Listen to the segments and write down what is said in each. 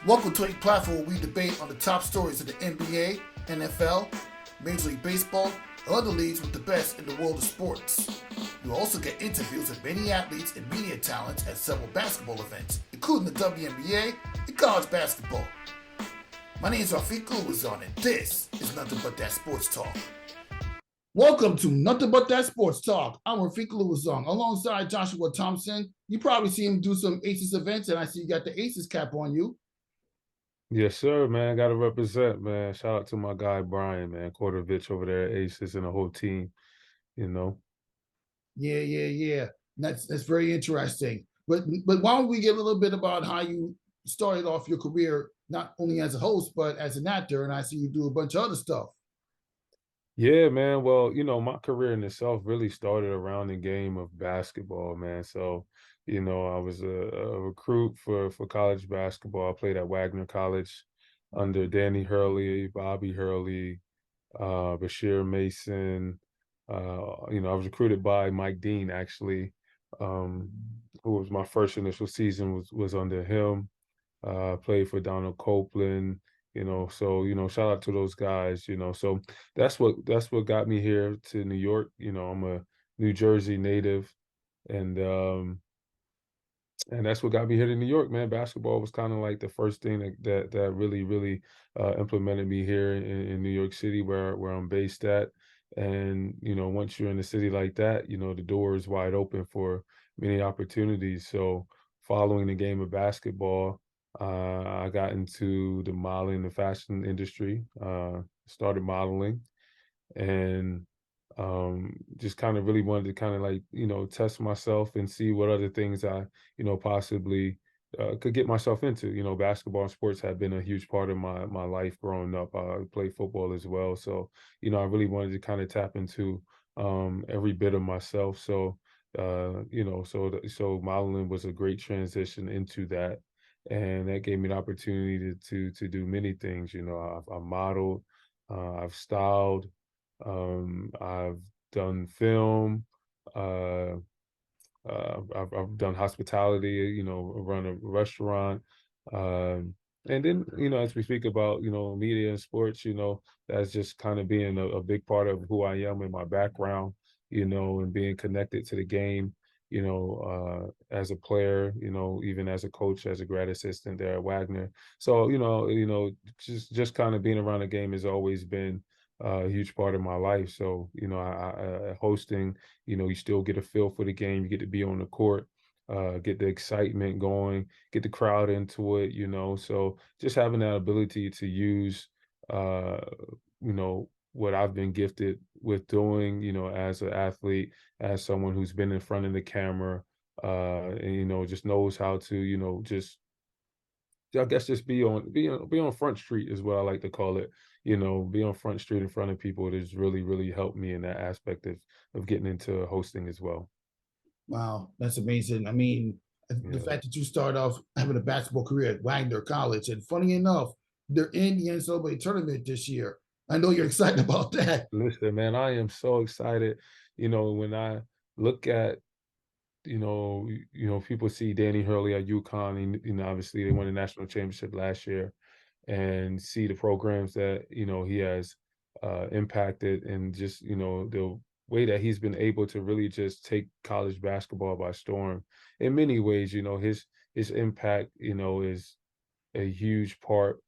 Welcome to a platform where we debate on the top stories of the NBA, NFL, Major League Baseball, and other leagues with the best in the world of sports. You'll also get interviews with many athletes and media talents at several basketball events, including the WNBA and college basketball. My name is Rafiq Ulwazon, and this is Nothing But That Sports Talk. Welcome to Nothing But That Sports Talk. I'm Rafiq Ulwazon, alongside Joshua Thompson. You probably see him do some Aces events, and I see you got the Aces cap on you. Yes, sir, man. Got to represent, man. Shout out to my guy Brian, man, Quartervich over there at Aces and the whole team. You know. Yeah. That's very interesting. But why don't we get a little bit about how you started off your career, not only as a host but as an actor, and I see you do a bunch of other stuff. Yeah, man. Well, my career in itself really started around the game of basketball, man. So, I was a recruit for college basketball. I played at Wagner College under Danny Hurley, Bobby Hurley, Bashir Mason. I was recruited by Mike Dean actually, um, who was my first initial season was under him. Played for Donald Copeland, so shout out to those guys. So that's what got me here to New York. I'm a New Jersey native, and and that's what got me here to New York, man. Basketball was kind of like the first thing that really implemented me here in New York City, where I'm based at. And once you're in a city like that, the door is wide open for many opportunities. So following the game of basketball, I got into the modeling and fashion industry. Started modeling, and just kind of really wanted to kind of like test myself and see what other things I possibly could get myself into. Basketball and sports have been a huge part of my life growing up. I played football as well, so I really wanted to kind of tap into every bit of myself. So so modeling was a great transition into that, and that gave me an opportunity to do many things. I've modeled, I've styled, I've done film, uh, I've done hospitality, run a restaurant. And then, as we speak about, media and sports, that's just kind of being a big part of who I am and my background, and being connected to the game, as a player, even as a coach, as a grad assistant there at Wagner. So, just kind of being around the game has always been a huge part of my life. So, hosting, you still get a feel for the game. You get to be on the court, get the excitement going, get the crowd into it. So just having that ability to use, uh, what I've been gifted with doing, as an athlete, as someone who's been in front of the camera, and just knows how to, just I guess just be on Front Street is what I like to call it. Be on Front Street in front of people. It has really helped me in that aspect of getting into hosting as well. Wow, that's amazing. I mean, the Yeah. fact that you start off having a basketball career at Wagner College, and funny enough, they're in the NCAA tournament this year. I know you're excited about that. Listen, man, I am so excited. When I look at, people see Danny Hurley at UConn, and obviously they won the national championship last year, and see the programs that he has impacted, and just the way that he's been able to really just take college basketball by storm in many ways. His impact is a huge part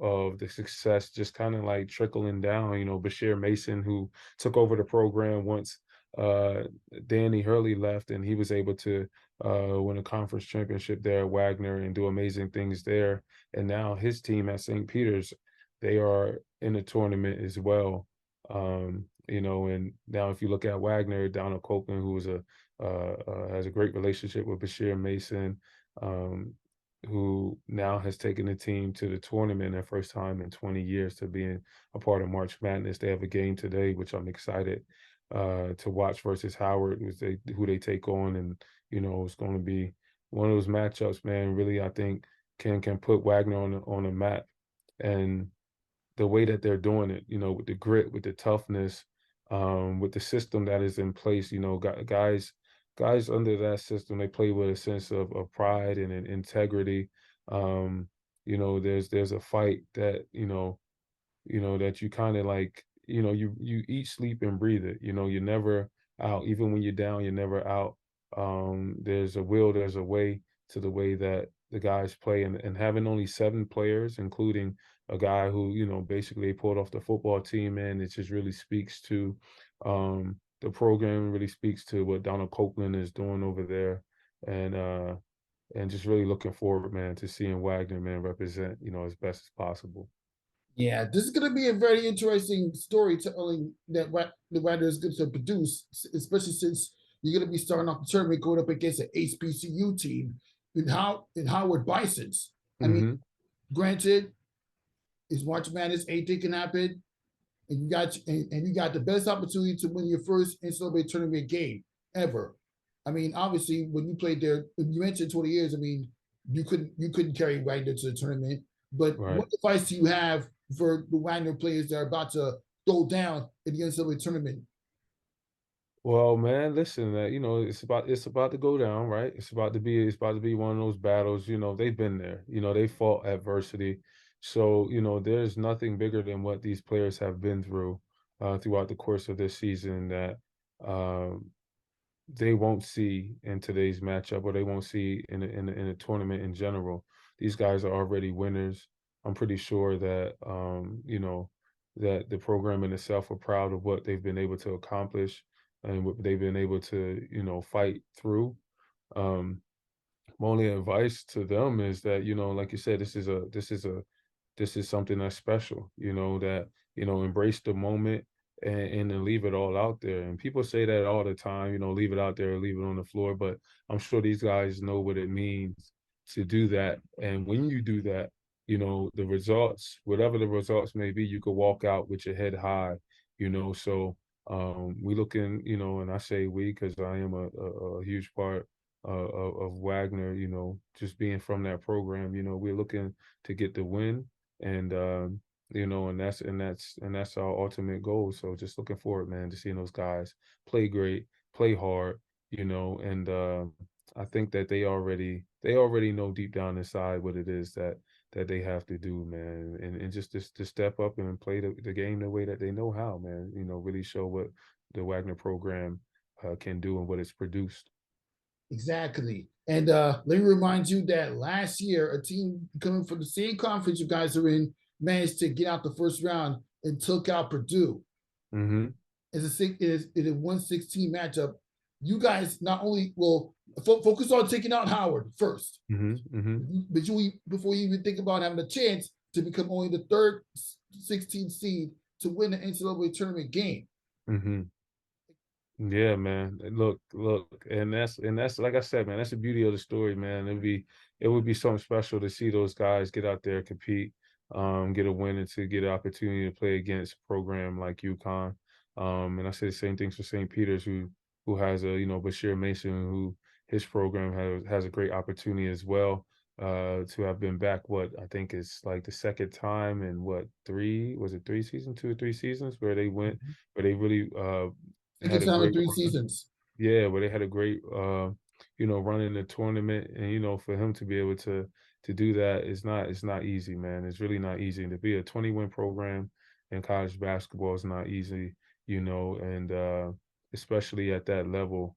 of the success, just kind of like trickling down. Bashir Mason, who took over the program once uh Danny Hurley left, and he was able to win a conference championship there at Wagner and do amazing things there. And now his team at St. Peter's, they are in the tournament as well. And now if you look at Wagner, Donald Copeland, who was has a great relationship with Bashir Mason, um, who now has taken the team to the tournament their first time in 20 years to being a part of March Madness. They have a game today, which I'm excited to watch versus Howard, who they take on, and it's going to be one of those matchups, man. Really, I think can put Wagner on the map, and the way that they're doing it, with the grit, with the toughness, with the system that is in place. Guys under that system, they play with a sense of pride and integrity. Um, there's a fight that, that you kind of like, you eat, sleep, and breathe it. You're never out. Even when you're down, you're never out. There's a will, there's a way to the way that the guys play, and having only 7 players, including a guy who, basically they pulled off the football team, man, it just really speaks to the program, really speaks to what Donald Copeland is doing over there. And just really looking forward, man, to seeing Wagner, man, represent, as best as possible. Yeah, this is going to be a very interesting storytelling that the Wagner is going to produce, especially since you're going to be starting off the tournament going up against an HBCU team in Howard Bisons. I mean, Hmm. granted, it's March Madness, anything can happen, and you got the best opportunity to win your first NCAA tournament game ever. I mean, obviously, when you played there, you mentioned 20 years. I mean, you couldn't carry Wagner to the tournament. But what Right. advice do you have for the Wagner players that are about to go down in the NCAA tournament? Well, man, listen, it's about to go down, right? It's about to be one of those battles. They've been there. They fought adversity, so there's nothing bigger than what these players have been through throughout the course of this season that um, they won't see in today's matchup, or they won't see in a tournament in general. These guys are already winners. I'm pretty sure that that the program in itself are proud of what they've been able to accomplish and what they've been able to, fight through. Um, my only advice to them is that, like you said, this is something that's special, that, embrace the moment and then leave it all out there. And people say that all the time, leave it out there, leave it on the floor. But I'm sure these guys know what it means to do that. And when you do that, the results, whatever the results may be, you could walk out with your head high, So we looking, and I say we because I am a huge part of Wagner, just being from that program, we're looking to get the win, and and that's our ultimate goal. So just looking forward, man, to seeing those guys play great, play hard, and I think that they already know deep down inside what it is that they have to do, man, and just to step up and play the game the way that they know how, man. Really show what the Wagner program can do and what it's produced. Exactly. And let me remind you that last year, a team coming from the same conference you guys are in managed to get out the first round and took out Purdue. Hmm. It's a 116 matchup. You guys not only will focus on taking out Howard first, Hmm. Hmm. but before you even think about having a chance to become only the third 16 seed to win the NCAA tournament game. Hmm. Yeah, man. Look, and that's like I said, man. That's the beauty of the story, man. It would be something special to see those guys get out there, compete, get a win, and to get an opportunity to play against a program like UConn. And I say the same things for St. Peter's, who has Bashir Mason, who his program has a great opportunity as well. To have been back, what I think is like the second time in what, 3 seasons, 2 or 3 seasons, where they really had Second a time in great three run. seasons. Yeah, where they had a great run in the tournament, and for him to be able to do that is not it's not easy, man. It's really not easy. And to be a 20-win program in college basketball is not easy, and especially at that level,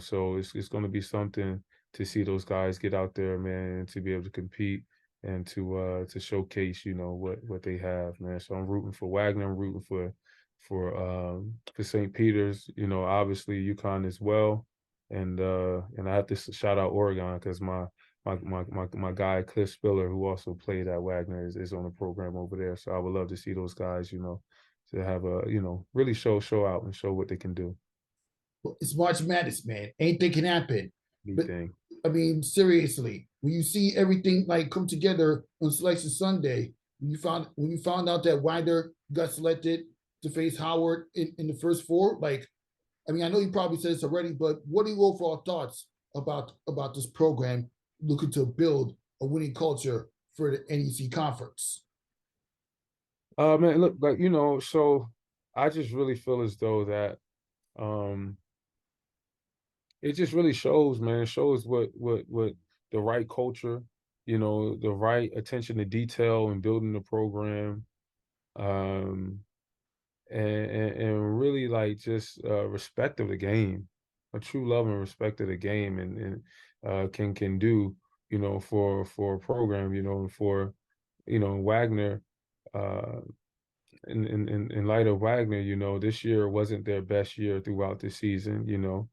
so it's gonna be something to see those guys get out there, man, and to be able to compete and to showcase, what they have, man. So I'm rooting for Wagner, I'm rooting for St. Peter's, obviously UConn as well, and I have to shout out Oregon because my guy Cliff Spiller, who also played at Wagner, is on the program over there. So I would love to see those guys, to have a really show out and show what they can do. It's March Madness, man. Anything can happen. Neat But thing. I mean, seriously, when you see everything like come together on Selection Sunday, when you found out that Winder got selected to face Howard in the first four, like, I mean, I know you probably said this already, but what are your overall thoughts about this program looking to build a winning culture for the NEC conference? Man, look, like, so I just really feel as though that um it just really shows, man. It shows what the right culture the right attention to detail and building the program, um, and really like just respect of the game, a true love and respect of the game, and can do for a program, and for Wagner. Uh, in light of Wagner, this year wasn't their best year throughout the season.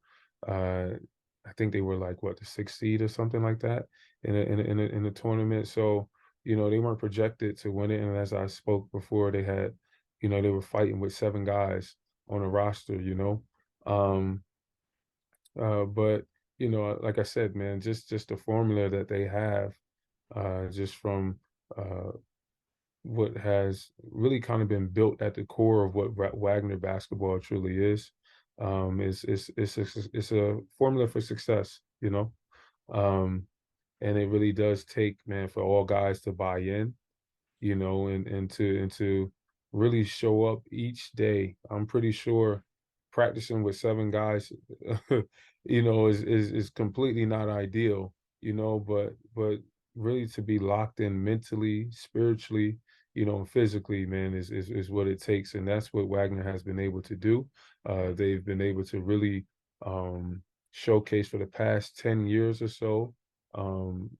I think they were like what, the sixth seed or something like that in the tournament. So they weren't projected to win it. And as I spoke before, they were fighting with seven guys on a roster. Um, but like I said, man, just the formula that they have, just from uh, what has really kind of been built at the core of what Wagner basketball truly is. It's a formula for success, um, and it really does take, man, for all guys to buy in, and to really show up each day. I'm pretty sure practicing with seven guys, is completely not ideal, but really to be locked in mentally, spiritually, and physically, man, is what it takes, and that's what Wagner has been able to do. They've been able to really showcase for the past 10 years or so. Um,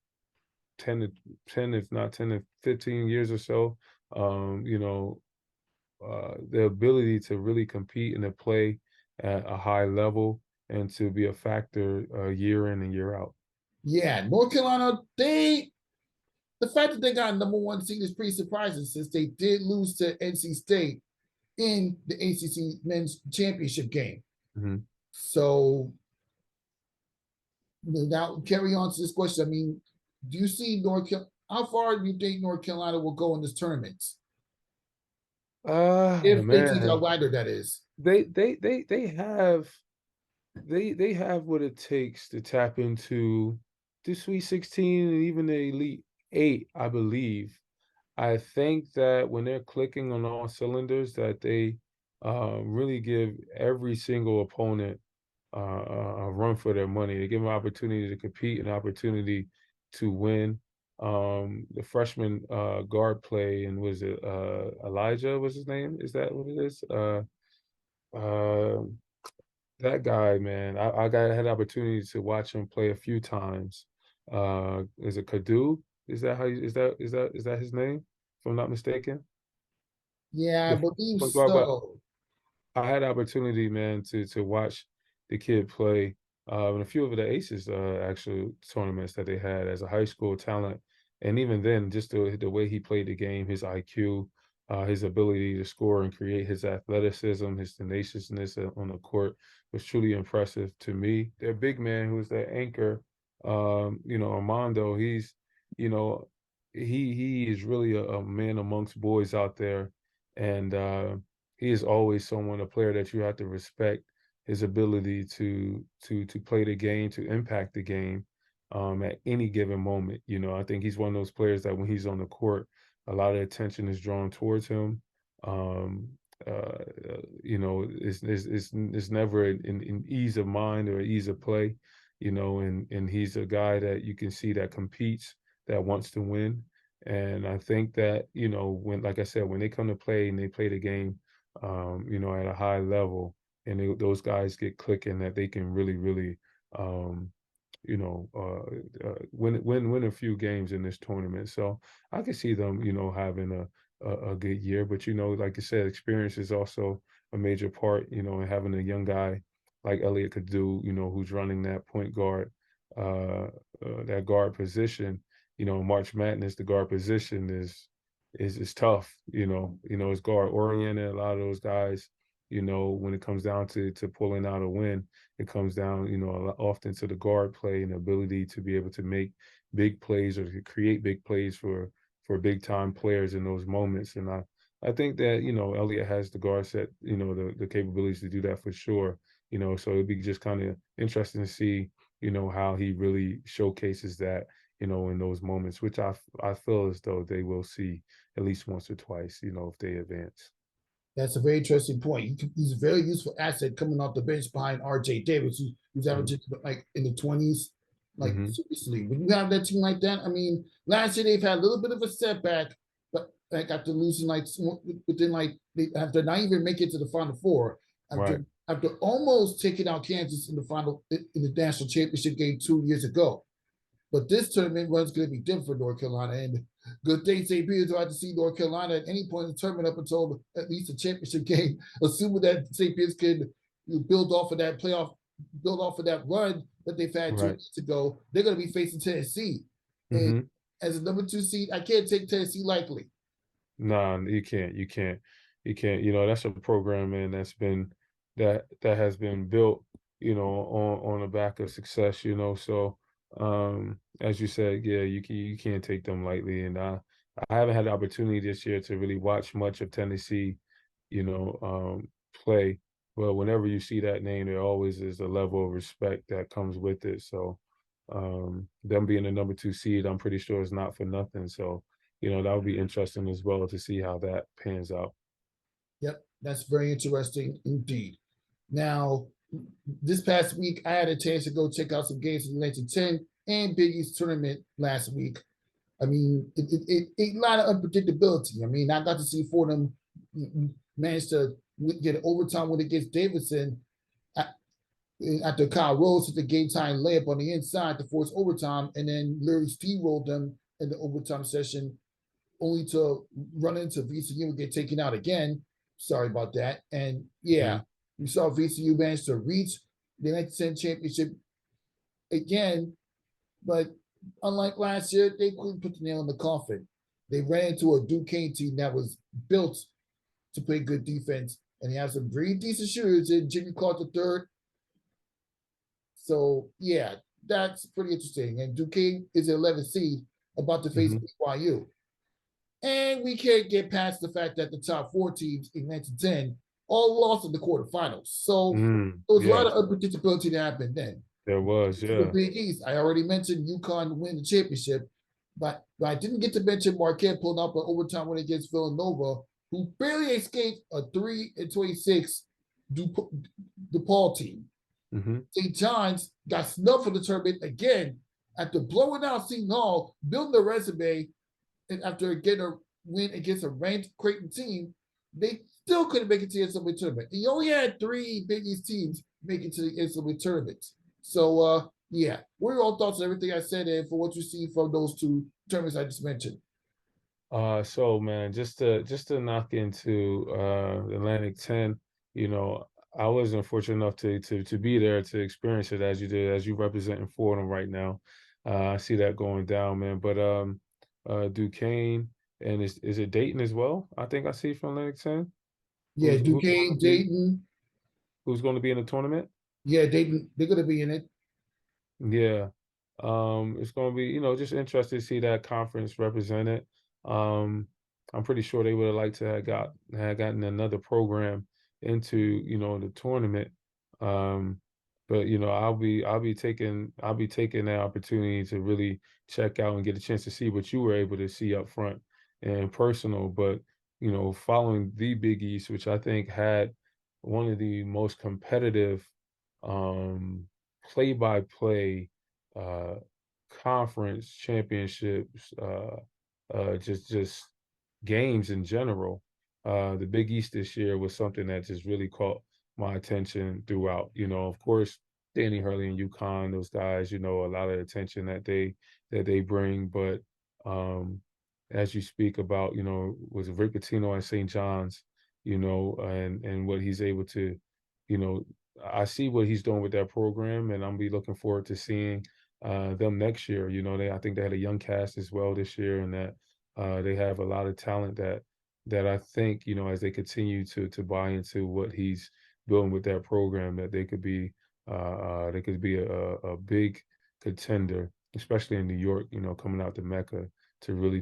10 to 10, if not 10 to 15 years or so, the ability to really compete and to play at a high level and to be a factor year in and year out. Yeah, North Carolina, the fact that they got number one seed is pretty surprising since they did lose to NC State in the ACC men's championship game. Mm-hmm. So now carry on to this question. I mean, do you see North Carolina? How far do you think North Carolina will go in this tournament? If they take out Man, Wagner, that is. they have what it takes to tap into the Sweet 16 and even the Elite Eight, I believe. I think that when they're clicking on all cylinders, that they really give every single opponent a run for their money. They give them an opportunity to compete, an opportunity to win. The freshman guard play, and was it Elijah? Was his name? Is that what it is? Uh, that guy, man. Had the opportunity to watch him play a few times. Is it Kadu? Is that how? Is that his name? If I'm not mistaken. Yeah, I The believe point guard, but so. I had opportunity, man, to watch the kid play in a few of the Aces actual tournaments that they had as a high school talent, and even then, just the way he played the game, his IQ, his ability to score and create, his athleticism, his tenaciousness on the court was truly impressive to me. Their big man, who's their anchor, Armando, you know, he is really a man amongst boys out there, and he is always a player that you have to respect his ability to play the game, to impact the game at any given moment. I think he's one of those players that when he's on the court, a lot of attention is drawn towards him. Um, it's never an ease of mind or ease of play, and he's a guy that you can see that competes, that wants to win. And I think that, when, like I said, when they come to play and they play the game, at a high level, and those guys get clicking, that they can really, really, um, win a few games in this tournament. So I can see them, having a good year. But like you said, experience is also a major part. And having a young guy like Elliot could do, who's running that point guard, that guard position. March Madness, the guard position is tough. It's guard oriented. A lot of those guys, when it comes down to pulling out a win, it comes down, often to the guard play and the ability to be able to make big plays or to create big plays for big time players in those moments. And I think that, Elliott has the guard set, the capabilities to do that for sure. So it'd be just kind of interesting to see, how he really showcases that, in those moments, which I feel as though they will see at least once or twice, if they advance. That's a very interesting point. He's a very useful asset coming off the bench behind RJ Davis, who's Mhm. averaging like in the 20s. Like, Mm-hmm. seriously, when you have that team like that, I mean, last year they've had a little bit of a setback, but like after losing like within like they after not even make it to the Final Four, Right. after almost taking out Kansas in the the national championship game 2 years ago. But this tournament run's going to be different for North Carolina, and good thing St. Peter's will have to see North Carolina at any point in the tournament up until at least the championship game, assuming that St. Peter's can build off of that playoff, build off of that run that they've had two Right. years ago. They're going to be facing Tennessee, and Mm-hmm. as a number 2 seed, I can't take Tennessee lightly. Nah, you can't. You can't. You can't. You know, that's a program, man, that has been built, on the back of success, So, as you said, yeah, you can't take them lightly. And I haven't had the opportunity this year to really watch much of Tennessee, play. But whenever you see that name, there always is a level of respect that comes with it. So, them being the number 2 seed, I'm pretty sure is not for nothing. So, that would be interesting as well to see how that pans out. Yep, that's very interesting indeed. Now, this past week, I had a chance to go check out some games in the 1910 and Big East tournament last week. I mean, a lot of unpredictability. I mean, I got to see Fordham manage to get an overtime win against Davidson after Kyle Rose hit the game time layup on the inside to force overtime, and then literally steamrolled them in the overtime session, only to run into VCU and get taken out again. Sorry about that. And yeah, Mhm, we saw VCU manage to reach the 1910 championship again, but unlike last year, they couldn't put the nail in the coffin. They ran into a Duquesne team that was built to play good defense, and they have some pretty decent shooters in Jimmy Clark III. So yeah, that's pretty interesting. And Duquesne is an 11th seed about to face mhm, BYU. And we can't get past the fact that the top 4 teams in 1910 all lost in the quarterfinals. So there was a lot yes, of unpredictability that happened then. there was, To the yeah. Big East, I already mentioned UConn win the championship, but I didn't get to mention Marquette pulling up an overtime win against Villanova, who barely escaped a 3-26 DePaul team. Mhm, St. John's got snubbed for the tournament again after blowing out Seton Hall, building a resume, and after getting a win against a ranked Creighton team, they still couldn't make it to the NCAA tournament. And you only had 3 Big East teams make it to the NCAA tournament. So, yeah, what are your all thoughts on everything I said and for what you see from those 2 tournaments I just mentioned? so man, just to knock into Atlantic 10, you know, I wasn't fortunate enough to be there to experience it as you did, as you representing Fordham right now. I see that going down, man. But Duquesne and is it Dayton as well? I think I see from Atlantic 10. Yeah, Who's going Duquesne, to be Dayton. who's going to be in the tournament? Yeah, Dayton, they're going to be in it. Yeah. It's going to be, just interesting to see that conference represented. Um, I'm pretty sure they would have liked to have gotten another program into, the tournament. Um, but I'll be taking that opportunity to really check out and get a chance to see what you were able to see up front and personal. But, following the Big East, which I think had one of the most competitive um play-by-play uh, conference championships, just games in general. The Big East this year was something that just really caught my attention throughout. Of course, Danny Hurley and UConn, those guys, a lot of attention that they bring. But as you speak about, was Rick Pitino at St. John's, and what he's able to, you know, I see what he's doing with that program, and I'm be looking forward to seeing them next year. I think they had a young cast as well this year, and that they have a lot of talent that I think as they continue to buy into what he's building with that program, that they could be a big contender, especially in New York. Coming out to Mecca to really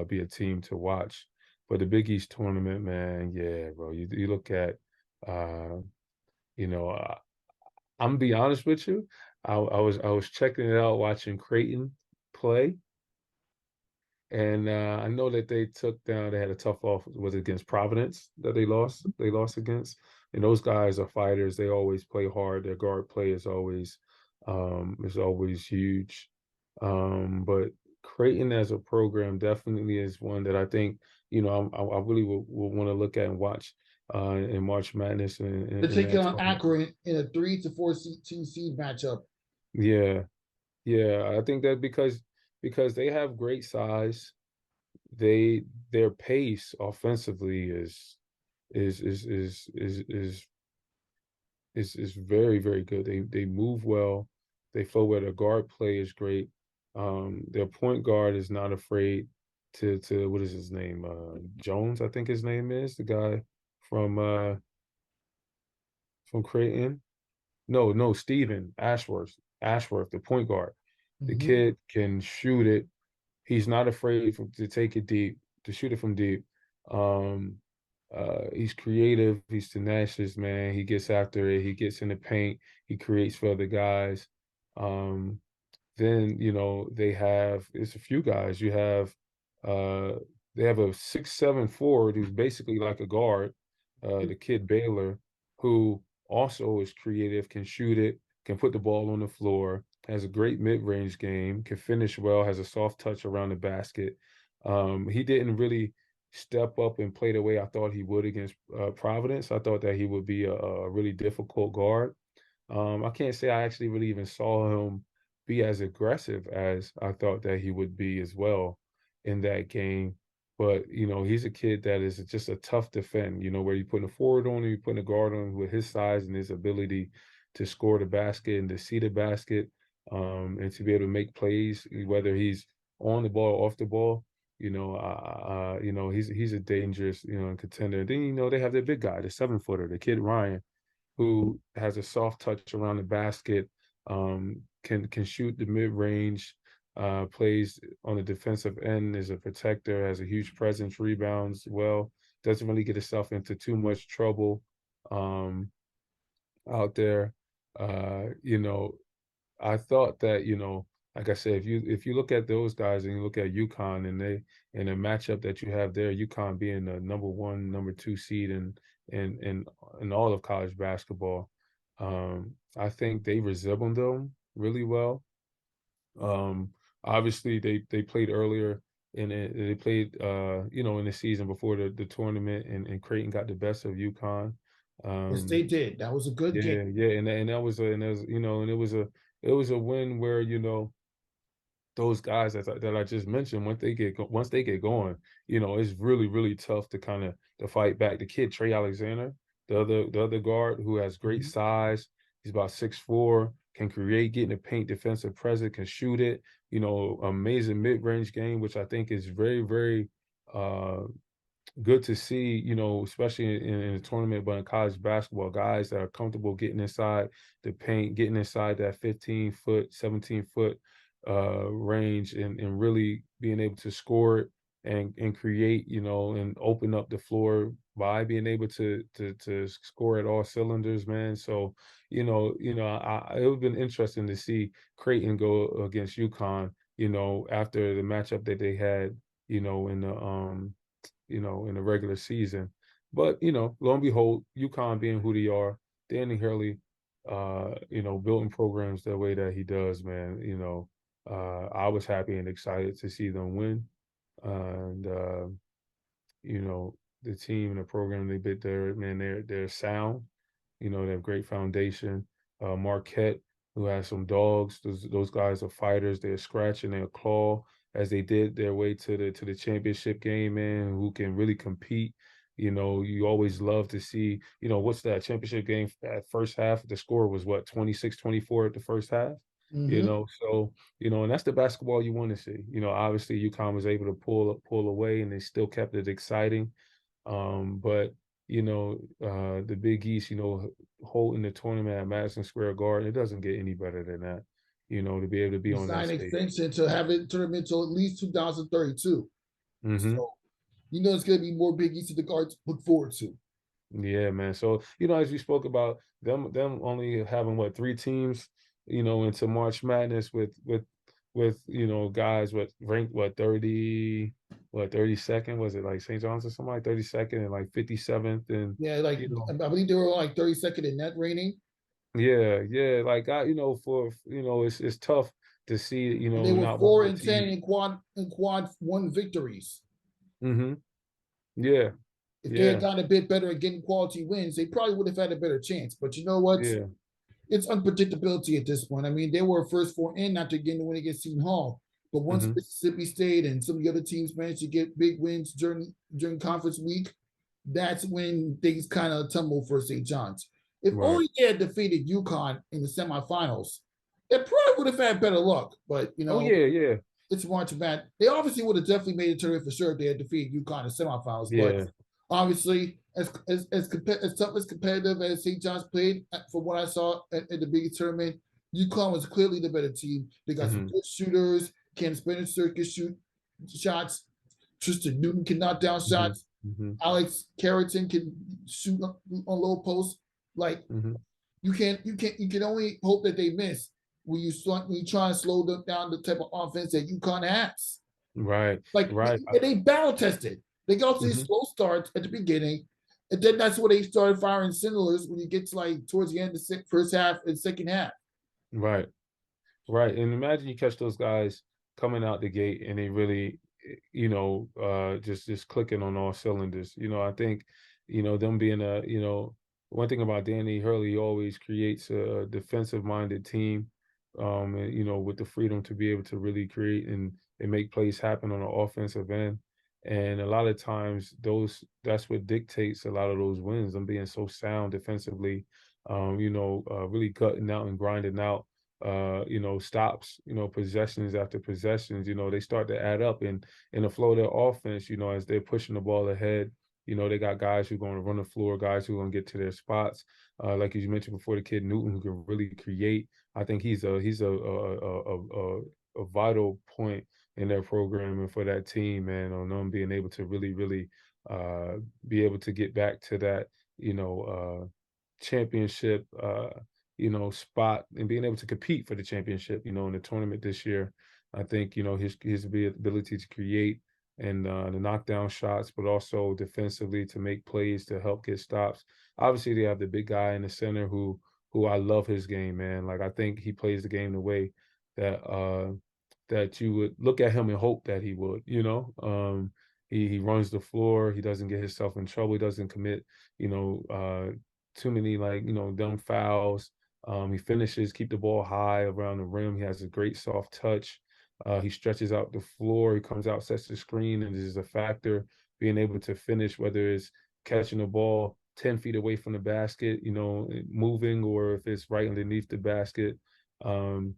be a team to watch. But the Big East tournament, man, yeah, bro. You look at uh, you know, I'm gonna be honest with you. I was checking it out, watching Creighton play, and I know that they took down. They had a tough loss. Was it against Providence that they lost? They lost against, and those guys are fighters. They always play hard. Their guard play is always is always huge. But Creighton as a program definitely is one that I think, I really will want to look at and watch in March Madness They're in taking that on tournament. Akron in a 3 to 4 2 seed matchup. Yeah, yeah, I think that because they have great size, they their pace offensively is is is is is is very, very good. They move well. They flow well. Their guard play is great. Their point guard is not afraid to what is his name? Jones, I think his name is the guy from uh from Creighton. No, no, Steven Ashworth. Ashworth, the point guard. The Mm-hmm. kid can shoot it. He's not afraid to take it deep, to shoot it from deep. Um, he's creative. He's tenacious, man. He gets after it. He gets in the paint. He creates for other guys. Um, then they have it's a few guys. You have uh, they have a 6'7" forward who's basically like a guard, the kid Baylor, who also is creative, can shoot it, can put the ball on the floor, has a great mid-range game, can finish well, has a soft touch around the basket. He didn't really step up and play the way I thought he would against Providence. I thought that he would be a really difficult guard. I can't say I actually really even saw him be as aggressive as I thought that he would be as well in that game. But he's a kid that is just a tough defend. Where you putting a forward on him, you putting a guard on him with his size and his ability to score the basket and to see the basket, and to be able to make plays, whether he's on the ball or off the ball. He's a dangerous contender. And then they have their big guy, the 7-footer, the kid Ryan, who has a soft touch around the basket, can shoot the mid range, plays on the defensive end, is a protector, has a huge presence, rebounds well, doesn't really get himself into too much trouble um, out there. I thought that, like I said, if you look at those guys and you look at UConn and they in a matchup that you have there, UConn being the number one, number two seed in in in all of college basketball, I think they resemble them really well. Um, Obviously they played earlier and they played in the season before the tournament and Creighton got the best of UConn. Yes, Um, they did. That was a good game. yeah, yeah, and that was and that was and it was a win where those guys that I just mentioned once they get going, it's really really tough to kind of to fight back. The kid Trey Alexander, the other guard who has great Mm-hmm. size, he's about 6'4", can create, get in the paint, defensive presence, can shoot it. Amazing mid range game, which I think is very very uh good to see, especially in a tournament, but in college basketball, guys that are comfortable getting inside the paint, getting inside that 15-foot, 17-foot range and really being able to score it and create, and open up the floor by being able to score at all cylinders, man. So, it would have been interesting to see Creighton go against UConn, after the matchup that they had, in the regular season. But, lo and behold, UConn being who they are, Danny Hurley, building programs the way that he does, man, I was happy and excited to see them win. And, you know, the team and the program they bit there, man, they're sound. They have great foundation. Marquette, who has some dogs. Those guys are fighters. They're scratching their claw as they did their way to the championship game, man. Who can really compete. You always love to see. What's that championship game at first half? The score was what 26-24 at the first half. Mm-hmm. So and that's the basketball you want to see. Obviously UConn was able to pull away, and they still kept it exciting. But the Big East, holding the tournament at Madison Square Garden, it doesn't get any better than that. To be able to be He on that signed an stage. extension to have it tournament until at least 2032. Hmm. So it's going to be more Big East to the guards to look forward to. Yeah, man. So, as we spoke about them only having what three teams, into March Madness with guys ranked 32nd, was it like St. John's or something, like 32nd and like 57th and Yeah, like you know I believe they were on like 32nd in net rating. Yeah, yeah. Like it's tough to see, And they were not one of four the and ten teams. in quad one victories. Hmm. Yeah, If they had yeah, gotten a bit better at getting quality wins, they probably would have had a better chance. But you know what? yeah. It's unpredictability at this point. I mean, they were first four in after getting the win against Seton Hall. But once Hmm. Mississippi State and some of the other teams managed to get big wins during conference week, that's when things kind of tumbled for St. John's. If Right. only they had defeated UConn in the semifinals, they probably would have had better luck. But Oh yeah, yeah, it's March Madness. They obviously would have definitely made a tournament for sure if they had defeated UConn in semifinals. But yeah. obviously, as tough as competitive as St. John's played, from what I saw at the biggest tournament, UConn was clearly the better team. They got some Hmm. good shooters. Candace Benner can shoot shots. Tristan Newton can knock down Hmm. shots. Hmm. Alex Carrington can shoot on low post. Like Hmm. you can only hope that they miss when you try and slow them down the type of offense that UConn has. Right, Like right. they battle tested. They got these Hmm. slow starts at the beginning, and then that's where they started firing cylinders when you get to like towards the end of the first half and second half. Right, right. And imagine you catch those guys coming out the gate and they really, just clicking on all cylinders. I think, them being one thing about Danny Hurley, he always creates a defensive minded team, and with the freedom to be able to really create and make plays happen on the offensive end. And a lot of times that's what dictates a lot of those wins, them being so sound defensively, really cutting out and grinding out stops, possessions after possessions, they start to add up in the flow of their offense, as they're pushing the ball ahead. They got guys who are going to run the floor, guys who are going to get to their spots. Like as you mentioned before, the kid Newton who can really create. I think he's a vital point in their program and for that team, man, on them being able to really, really be able to get back to that, championship spot and being able to compete for the championship, in the tournament this year. I think, his ability to create and the knockdown shots, but also defensively to make plays to help get stops. Obviously, they have the big guy in the center who I love his game, man. Like I think he plays the game the way that that you would look at him and hope that he would, he runs the floor, he doesn't get himself in trouble, he doesn't commit, too many like, dumb fouls. He finishes, keep the ball high around the rim. He has a great soft touch. He stretches out the floor. He comes out, sets the screen, and this is a factor. Being able to finish, whether it's catching the ball 10 feet away from the basket, moving, or if it's right underneath the basket, and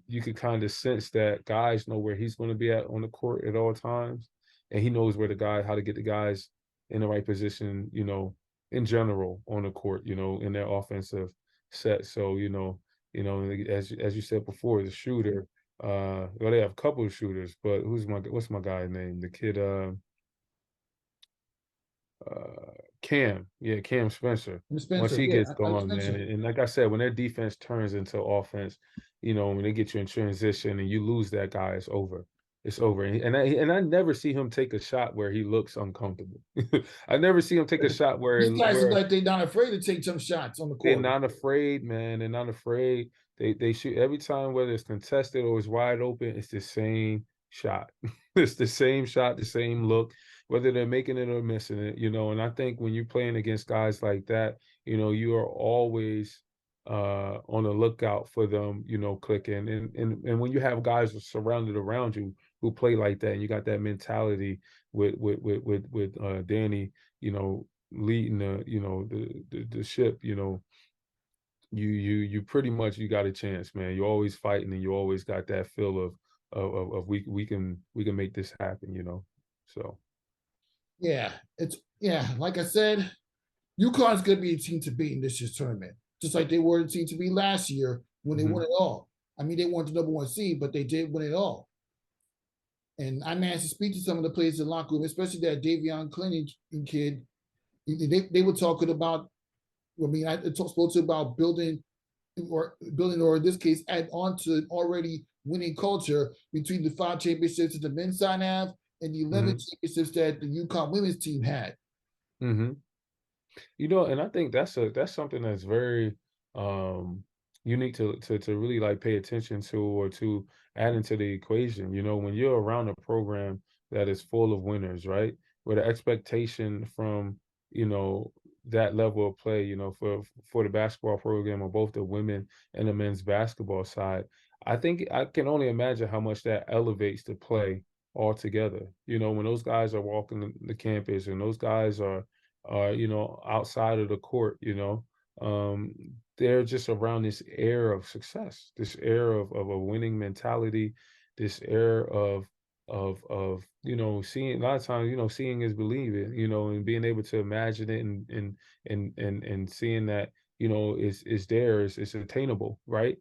you could kind of sense that guys know where he's going to be at on the court at all times. And he knows how to get the guys in the right position, in general on the court, in their offensive set. So, as you said before, the shooter, well, they have a couple of shooters, but what's my guy's name? The kid, Cam, yeah, Cam Spencer. Once Spencer, he yeah, gets I going, man, mentioned. and like I said, when their defense turns into offense, when they get you in transition and you lose that guy, it's over. It's over. And I never see him take a shot where he looks uncomfortable. I never see him take a shot These guys look where like they're not afraid to take some shots on the they're court. not afraid, man. They're not afraid. They shoot every time, whether it's contested or it's wide open. It's the same shot. It's the same shot, the same look, whether they're making it or missing it. And I think when you're playing against guys like that, you are always on the lookout for them, clicking. And when you have guys surrounded around you who play like that, and you got that mentality with Danny, leading the ship, you pretty much you got a chance, man. You're always fighting, and you always got that feel of we can make this happen, So Yeah, like I said, UConn's going to be a team to beat in this year's tournament, just like they were a team to beat last year when they won mhm, it all. I mean, they weren't the number one seed, but they did win it all. And I managed to speak to some of the players in the locker room, especially that Davion Clinton kid. They were talking about. I mean, I spoke to about or in this case, add on to an already winning culture between the 5 championships that the men's side have and the 11 mhm, championships that the UConn women's team had. mhm. And I think that's something that's very um unique to really like pay attention to or to add into the equation. When you're around a program that is full of winners, right? Where the expectation from, you know, that level of play, for the basketball program on both the women and the men's basketball side, I think I can only imagine how much that elevates the play altogether. When those guys are walking the campus and those guys are outside of the court, um, they're just around this air of success, this air of a winning mentality, this air of seeing a lot of times, seeing is believing, and being able to imagine it and seeing that, is there, it's attainable, right?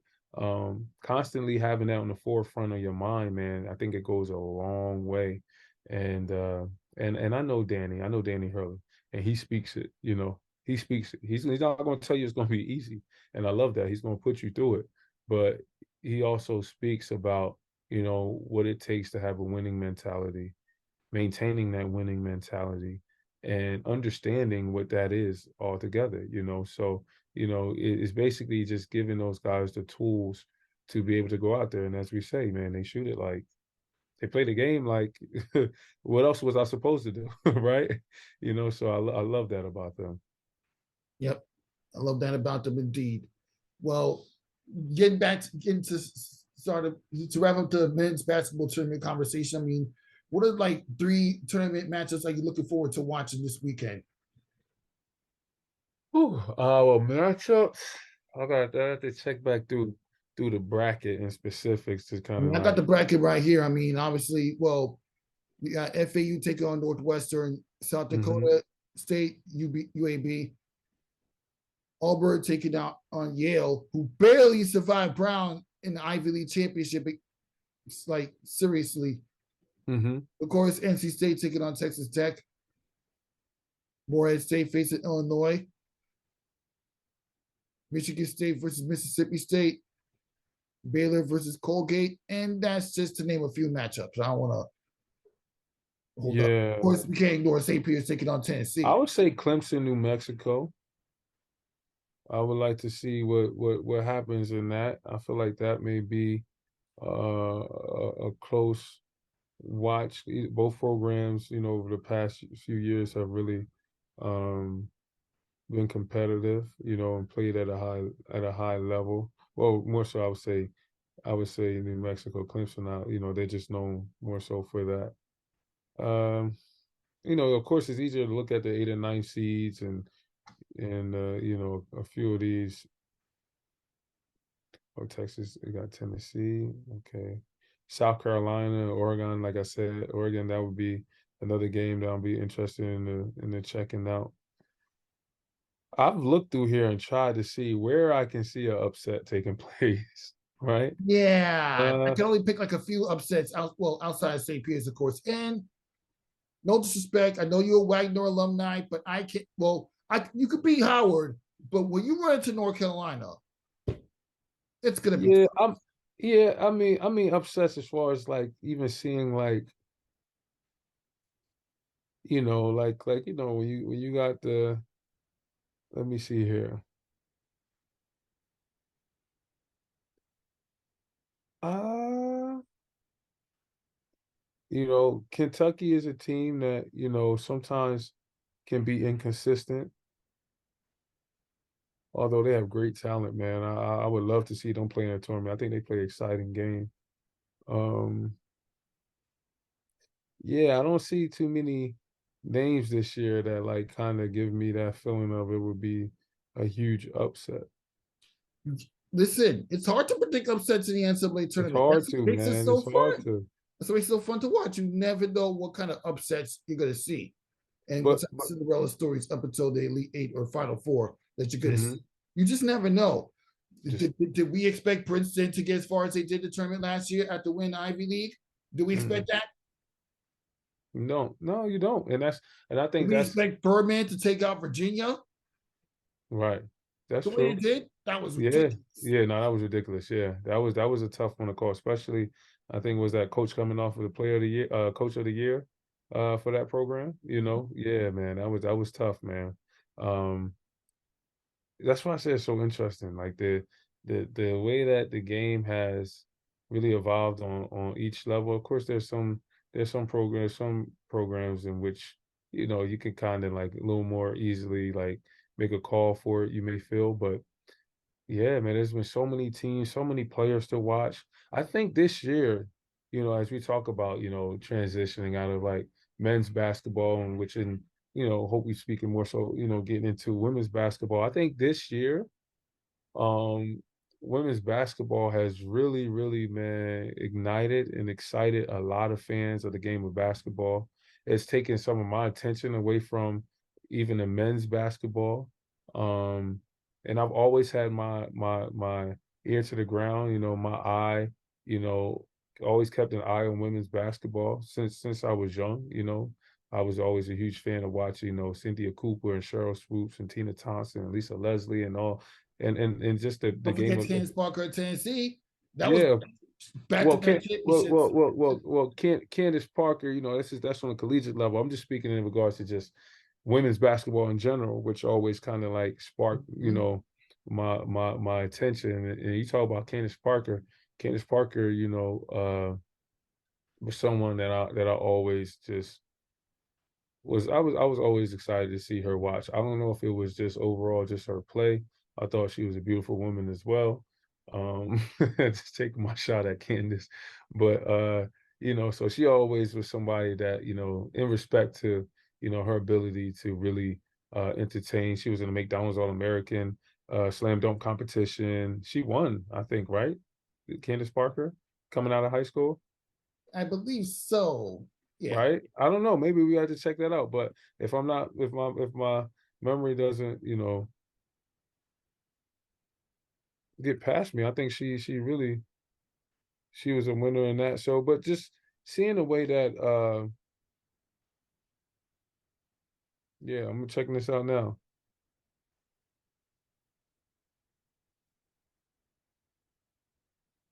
Constantly having that on the forefront of your mind, man, I think it goes a long way. And I know Danny Hurley, and he speaks it, he speaks it. He's not going to tell you it's going to be easy, and I love that. He's going to put you through it, but he also speaks about, what it takes to have a winning mentality, maintaining that winning mentality, and understanding what that is altogether. So it's basically just giving those guys the tools to be able to go out there, and as we say, man, they shoot it like they play the game like what else was I supposed to do, right? So I love that about them. Yep. I love that about them indeed. Well, getting back into sort of to wrap up the men's basketball tournament conversation, I mean, what are like 3 tournament matches are you looking forward to watching this weekend? Well, matchups. I have to check back through the bracket and specifics to I kind mean, of I got the like. bracket right here. I mean, obviously, well, we got FAU taking on Northwestern, South Hmm. Dakota State, UAB, Auburn taking out on Yale, who barely survived Brown in the Ivy League championship. It's like seriously. Hmm. Of course, NC State taking on Texas Tech. Morehead State facing Illinois. Michigan State versus Mississippi State. Baylor versus Colgate. And that's just to name a few matchups. I don't want to hold up. Of Yeah, course, we can't ignore St. Peter's taking on I Tennessee. would say Clemson, New Mexico. I would like to see what happens in that. I feel like that may be a close watch. Both programs, over the past few years have really um, been competitive, and played at a high level. Well, more so, I would say New Mexico, Clemson. They're just known more so for that. Of course, it's easier to look at the 8 and 9 seeds and a few of these. Oh, Texas, we got Tennessee. Okay. South Carolina, Oregon, like I said, Oregon, that would be another game that I'll be interested in the checking out. I've looked through here and tried to see where I can see an upset taking place, right? Yeah, I Uh, can only pick like a few upsets out. Well, outside of St. Peter's, of course. And no disrespect, I know you're a Wagner alumni, but I can't. Well, I you could be Howard, but when you run into North Carolina, it's gonna be yeah, tough. yeah, I mean upsets as far as like even seeing like, when you got let me see here. Uh Kentucky is a team that, sometimes can be inconsistent, although they have great talent, man. I would love to see them play in a tournament. I think they play an exciting game. Um, yeah, I don't see too many names this year that like kind of give me that feeling of it would be a huge upset. Listen, it's hard to predict upsets in the NCAA It's tournament. hard That's to, what makes it man. so It's hard fun. to. That's what makes it so fun to watch. You never know what kind of upsets you're gonna see, and But what's but Cinderella stories up until the Elite Eight or Final Four that you're gonna mhm, see. You just never know. just Did we expect Princeton to get as far as they did the tournament last year at the win Ivy League? Do we mm, expect that? you don't. No, you don't. And I Did think we that's expect Furman to take out Virginia right. That's the way they true. did? That was Yeah, ridiculous. yeah, no, that was ridiculous. Yeah, that was a tough one to call, especially I think was that coach coming off of the player of the year, coach of the year, for that program. Yeah, man, that was tough, man. Um, that's why I say it's so interesting. Like the way that the game has really evolved on each level. Of course, there's some programs in which you can kind of like a little more easily like make a call for it. You may feel, but yeah, man, there's been so many teams, so many players to watch. I think this year, as we talk about, transitioning out of like men's basketball and which hope we speaking more so, getting into women's basketball. I think this year, um, women's basketball has really, really, man, ignited and excited a lot of fans of the game of basketball. It's taken some of my attention away from even the men's basketball. Um, and I've always had my ear to the ground, my eye, you know, always kept an eye on women's basketball since I was young. I was always a huge fan of watching, Cynthia Cooper and Cheryl Swoops and Tina Thompson and Lisa Leslie and all and just the Don't game forget of Candace Parker at Tennessee. That was yeah. Well, back-to-back can championships. Candace Parker, that's on a collegiate level. I'm just speaking in regards to just women's basketball in general, which always kind of like sparked, Mhm. my attention. And you talk about Candace Parker. Candace Parker, was someone that I always just I was always excited to see her watch. I don't know if it was just overall just her play. I thought she was a beautiful woman as well. Just taking my shot at Candace. But so she always was somebody that, in respect to, her ability to really entertain. She was in the McDonald's All-American slam dunk competition. She won, I think, right? Candace Parker coming out of high school. I believe so. Yeah. Right? I don't know. Maybe we had to check that out. But if my memory doesn't, get past me, I think she was a winner in that. So, but just seeing the way that yeah, I'm checking this out now.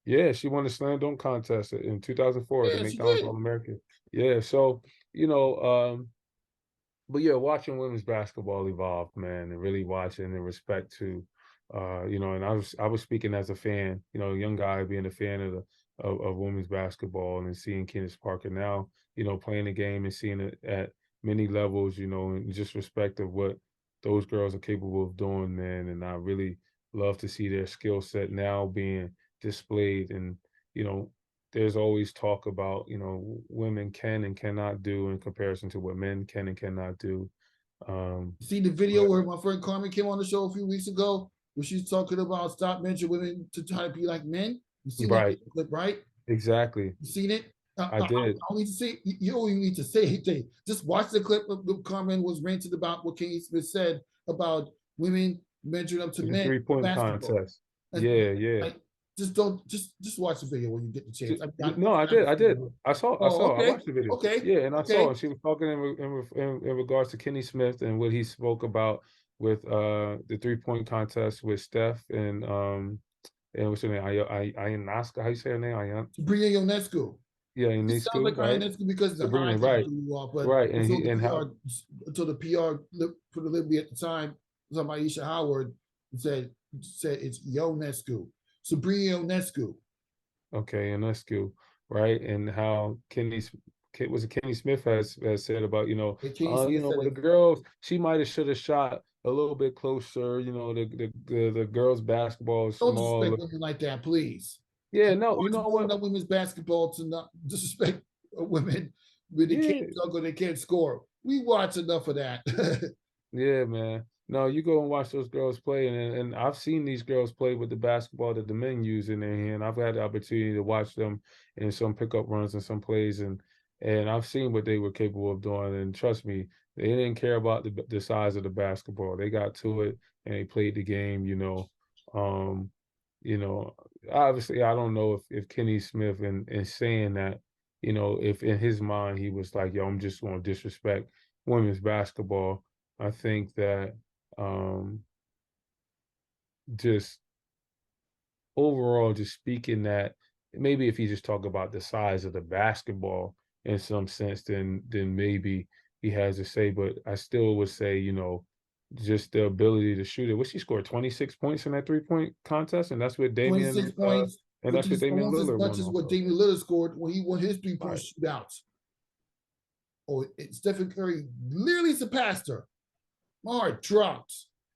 Yeah, she won the slam dunk contest in 2004 at the Yeah, she McDonald's did. All American. Yeah, so you know, but yeah, watching women's basketball evolve, man, and really watching in respect to, and I was speaking as a fan, a young guy being a fan of women's basketball and seeing Candace Parker now, playing the game and seeing it at many levels, and just respect of what those girls are capable of doing, man. And I really love to see their skill set now being displayed. And you know, there's always talk about, women can and cannot do in comparison to what men can and cannot do. See the video But where my friend Carmen came on the show a few weeks ago, where she's talking about stop mentoring women to try to be like men. You seen that right, clip, right? exactly. You seen it? I I did. don't need to say. You don't even need to say anything. Just watch the clip of Carmen was ranting about what Kenny Smith said about women measuring up to The men in 3-point basketball. contest. And Yeah, yeah. like, just don't just watch the video when you get the chance. No, I did. I did. Oh, I okay, watched the video. okay, Yeah, and I saw okay. it. She was talking in regards to Kenny Smith and what he spoke about with the 3-point contest with Steph and what's her name? Ionescu. How you say her name? Sabrina Ionescu. Yeah, It sounds Ionescu, like right? Ionescu because the Sabrina, eyes are right, threw you off, but right. And he and how until the PR put a little bit at the time, it was on Aisha Howard and said it's Ionescu, Sabrina Ionescu. okay, and that's cool, right? And how was it Kenny Smith has said about And King Smith said well the it. girls she might have should have shot a little bit closer. The girls basketball is Don't small. disrespect women like that, please. Yeah, You no, you watch know growing what? up women's basketball to not disrespect women when they can't Yeah, dunk or they can't score. We watch enough of that. yeah, man. No, you go and watch those girls play, and I've seen these girls play with the basketball that the men use in their hand. I've had the opportunity to watch them in some pickup runs and some plays, and I've seen what they were capable of doing. And trust me, they didn't care about the size of the basketball. They got to it and they played the game. Um, you know, obviously, I don't know if Kenny Smith in saying that, if in his mind he was like, "Yo, I'm just going to disrespect women's basketball." I think that um, just overall, just speaking that maybe if you just talk about the size of the basketball in some sense, then maybe he has a say. But I still would say, just the ability to shoot it. What she scored 26 points in that 3-point contest, and that's with 26 Damian points, and which that's with is Damian almost as Lillard much won as what also. Damian Lillard scored when he won his 3-point Right. shootouts. Oh, Stephen Curry literally surpassed her. My heart dropped.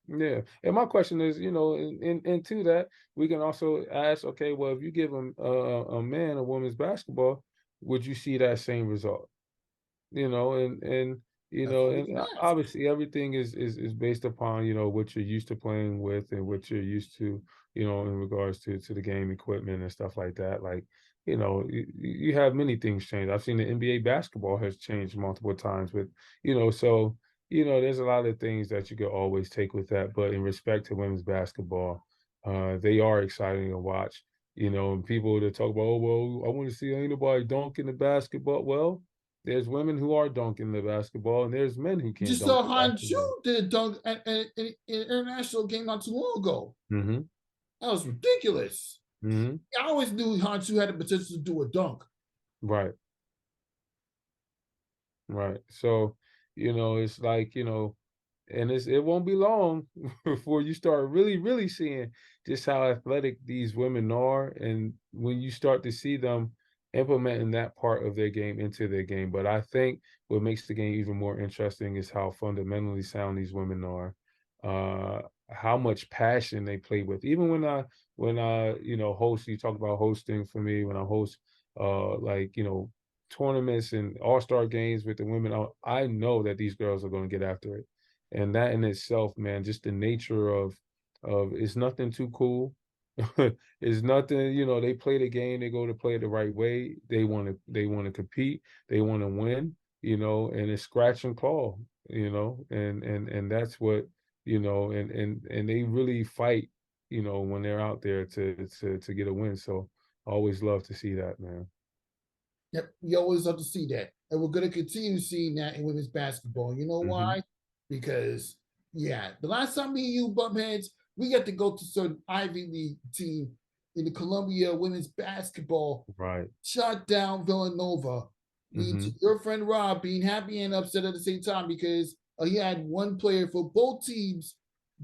Yeah, and my question is, and to that, we can also ask, okay, well, if you give a man a women's basketball, would you see that same result? That's all we can ask. Obviously everything is based upon, what you're used to playing with and what you're used to, in regards to the game equipment and stuff like that. Like, you have many things change. I've seen the NBA basketball has changed multiple times with, so there's a lot of things that you could always take with that. But in respect to women's basketball, they are exciting to watch. And people that talk about, oh well, I want to see ain't nobody dunking the basketball. Well, there's women who are dunking the basketball, and there's men who You can't just dunk saw the basketball. Hanju did a dunk at an international game not too long ago. Mhm, That was ridiculous. mhm, I always knew Hanju had the potential to do a dunk. right, right. So, it's like, and it won't be long before you start really, really seeing just how athletic these women are, and when you start to see them implementing that part of their game into their game. But I think what makes the game even more interesting is how fundamentally sound these women are, how much passion they play with. Even when I host, you talk about hosting for me, when I host like, tournaments and all-star games with the women, I know that these girls are going to get after it. And that in itself, man, just the nature of it's nothing too cool. It's nothing, they play the game, they go to play it the right way. They want to compete, they want to win, and it's scratch and claw, and that's what, and they really fight, when they're out there to get a win. So I always love to see that, man. Yep, we always love to see that. And we're going to continue seeing that in women's basketball. You know Hmm. why? Because, yeah, the last time me and you bump heads, we got to go to certain Ivy League team in the Columbia women's basketball, Right. shut down Villanova. Leading to Hmm. your friend Rob being happy and upset at the same time because he had one player for both teams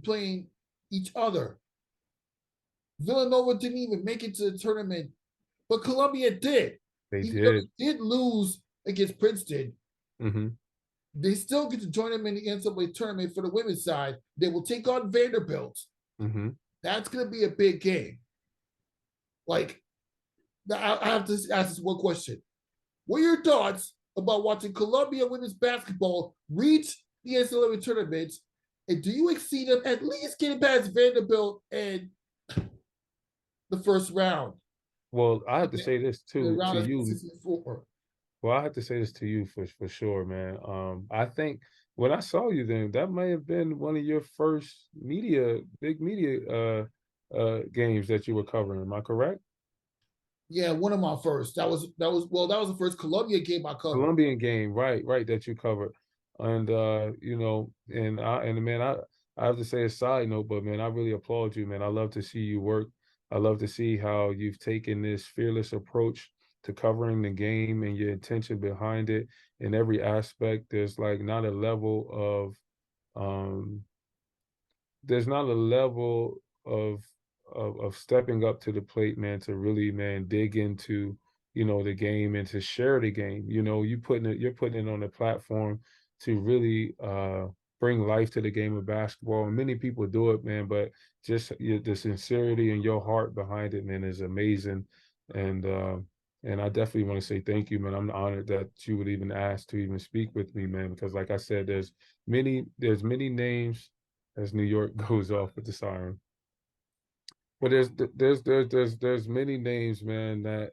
playing each other. Villanova didn't even make it to the tournament, but Columbia did. They Even though did. they did lose against Princeton, Hmm. they still get to join them in the NCAA tournament for the women's side. They will take on Vanderbilt. Hmm. That's going to be a big game. Like, I have to ask this one question. What are your thoughts about watching Columbia women's basketball reach the NCAA tournament? And do you exceed them at least getting past Vanderbilt in the first round? Well, I have to In say this the too round to of you. 64. Well, I have to say this to you for sure, man. I think when I saw you then, that may have been one of your first big media games that you were covering. Am I correct? Yeah, one of my first. That was the first Columbia game I covered. Colombian game, right, right, that you covered. And man, I have to say a side note, but man, I really applaud you, man. I love to see you work. I love to see how you've taken this fearless approach to covering the game and your intention behind it in every aspect. Um there's not a level of of stepping up to the plate, man, to really, man, dig into, the game and to share the game. You're putting it on a platform to really bring life to the game of basketball. And many people do it, man, but just the sincerity and your heart behind it, man, is amazing. And and I definitely want to say thank you, man. I'm honored that you would even ask to even speak with me, man, because like I said, there's many names as New York goes off with the siren. But there's many names, man. That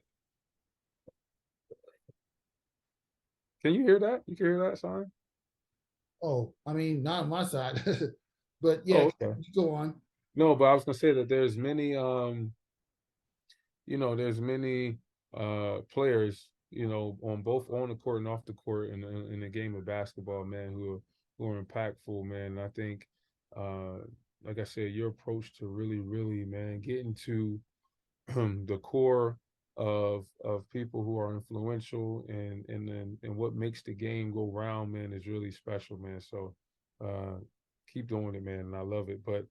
can you hear that? You can hear that siren? Oh, I mean, not on my side, but yeah, Oh, okay. go on. No, but I was gonna say that there's many players, on both on the court and off the court in the game of basketball, man, who are impactful, man. And I think, uh, like I said, your approach to really, really, man, getting to the core of people who are influential and what makes the game go round, man, is really special, man. So uh keep doing it, man, and I love it. But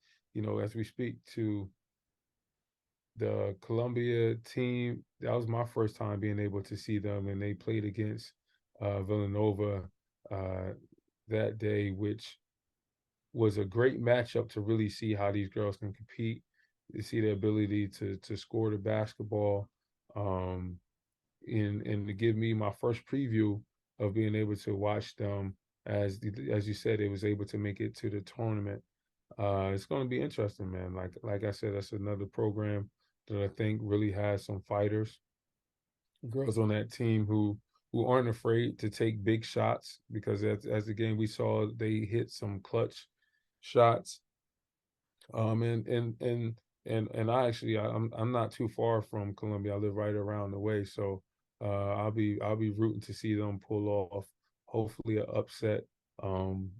as we speak to the Columbia team, that was my first time being able to see them, and they played against Villanova uh, that day, which was a great matchup to really see how these girls can compete, to see their ability to score the basketball, um, and to give me my first preview of being able to watch them as you said, it was able to make it to the tournament. It's going to be interesting, man. Like I said, that's another program that I think really has some fighters, girls on that team who aren't afraid to take big shots because as the game we saw, they hit some clutch shots. And I actually I'm not too far from Columbia. I live right around the way, so I'll be rooting to see them pull off hopefully an upset and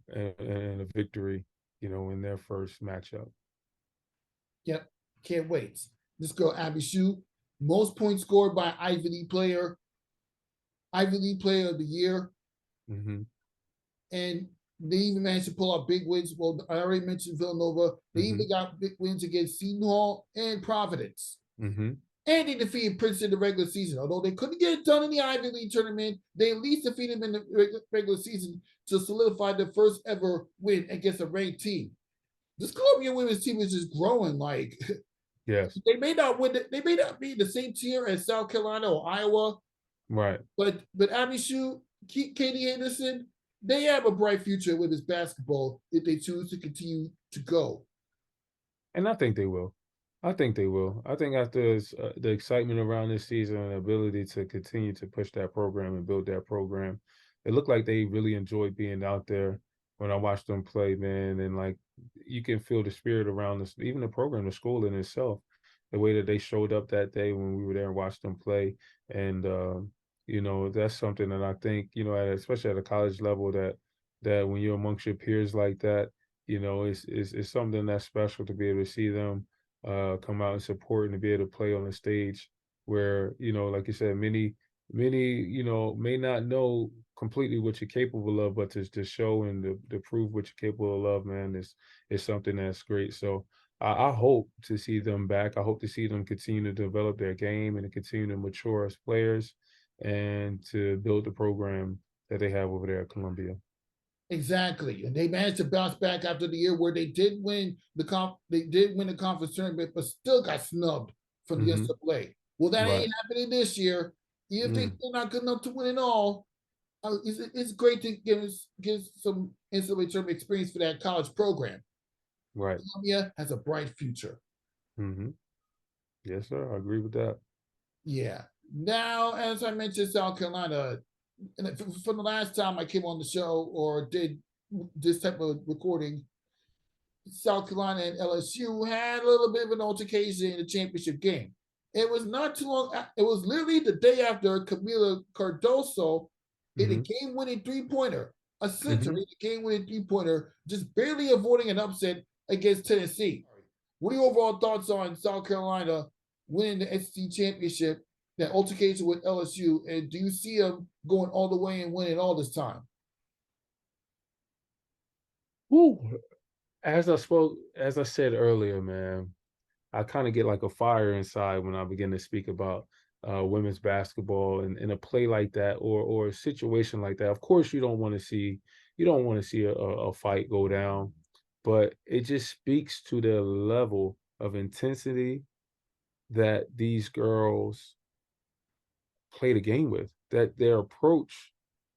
a victory, in their first matchup. Yep, can't wait. This girl Abby Shu, most points scored by Ivy League Player of the Year, Mm-hmm. and they even managed to pull out big wins. Well, I already mentioned Villanova. They Mm-hmm. even got big wins against Seton Hall and Providence. Mm-hmm. And they defeated Princeton in the regular season. Although they couldn't get it done in the Ivy League tournament, they at least defeated them in the regular season to solidify their first ever win against a ranked team. This Columbia women's team is just growing. Like, Yes. they may not win. They may not be the same tier as South Carolina or Iowa, Right. but Abby Shu, Katie Anderson, they have a bright future in women's basketball if they choose to continue to go. And I think they will. I think they will. I think after the excitement around this season and the ability to continue to push that program and build that program, it looked like they really enjoyed being out there when I watched them play, man. And like you can feel the spirit around this, even the program, the school in itself, the way that they showed up that day when we were there and watched them play. And that's something that I think, especially at a college level, that when you're amongst your peers like that, it's something that's special to be able to see them come out and support and to be able to play on a stage where, like you said, many, may not know completely what you're capable of, but to show and to prove what you're capable of, man, is something that's great. So I hope to see them back. I hope to see them continue to develop their game and to continue to mature as players and to build the program that they have over there at Columbia. Exactly, and they managed to bounce back after the year where they did win the conference tournament, but still got snubbed from the Mm-hmm. NCAA. Well, that Right. ain't happening this year. Even if they're Mm. still not good enough to win it all, it's great to give some NCAA tournament experience for that college program. Right. Columbia has a bright future. Mm-hmm. Yes, sir. I agree with that. Yeah. Now, as I mentioned, South Carolina, and from the last time I came on the show or did this type of recording, South Carolina and LSU had a little bit of an altercation in the championship game. It was not too long. It was literally the day after Camila Cardoso hit a Mm-hmm. game-winning three-pointer, a center Mm-hmm. hit a game-winning three-pointer, just barely avoiding an upset against Tennessee. What are your overall thoughts on South Carolina winning the SEC championship, that altercation with LSU, and do you see them going all the way and winning all this time? Woo. As I said earlier, man, I kind of get like a fire inside when I begin to speak about women's basketball and in a play like that or a situation like that. Of course, you don't want to see a fight go down, but it just speaks to the level of intensity that these girls play the game with, that their approach,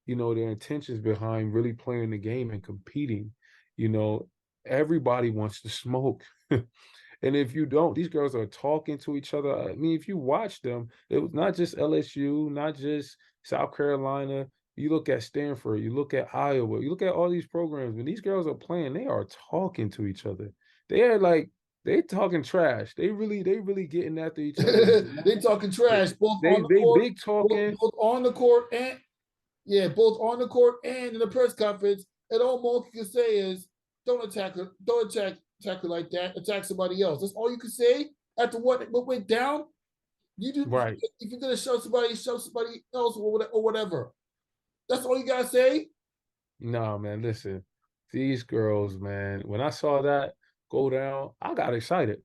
their intentions behind really playing the game and competing, you know, everybody wants to smoke. And if you don't, these girls are talking to each other. I mean, if you watch them, it was not just LSU, not just South Carolina. You look at Stanford, you look at Iowa, you look at all these programs. When these girls are playing, they are talking to each other. They are like they talking trash. They really getting after each other. They talking trash both They on the they court, big talking. both on the court and both on the court and in the press conference. And all Mo can say is, "Don't attack her. Don't attack her like that. Attack somebody else." That's all you can say after what went down. You do Right. if you're gonna show somebody else or whatever. That's all you gotta say. No, man, listen. these girls, man, when I saw that go down, I got excited.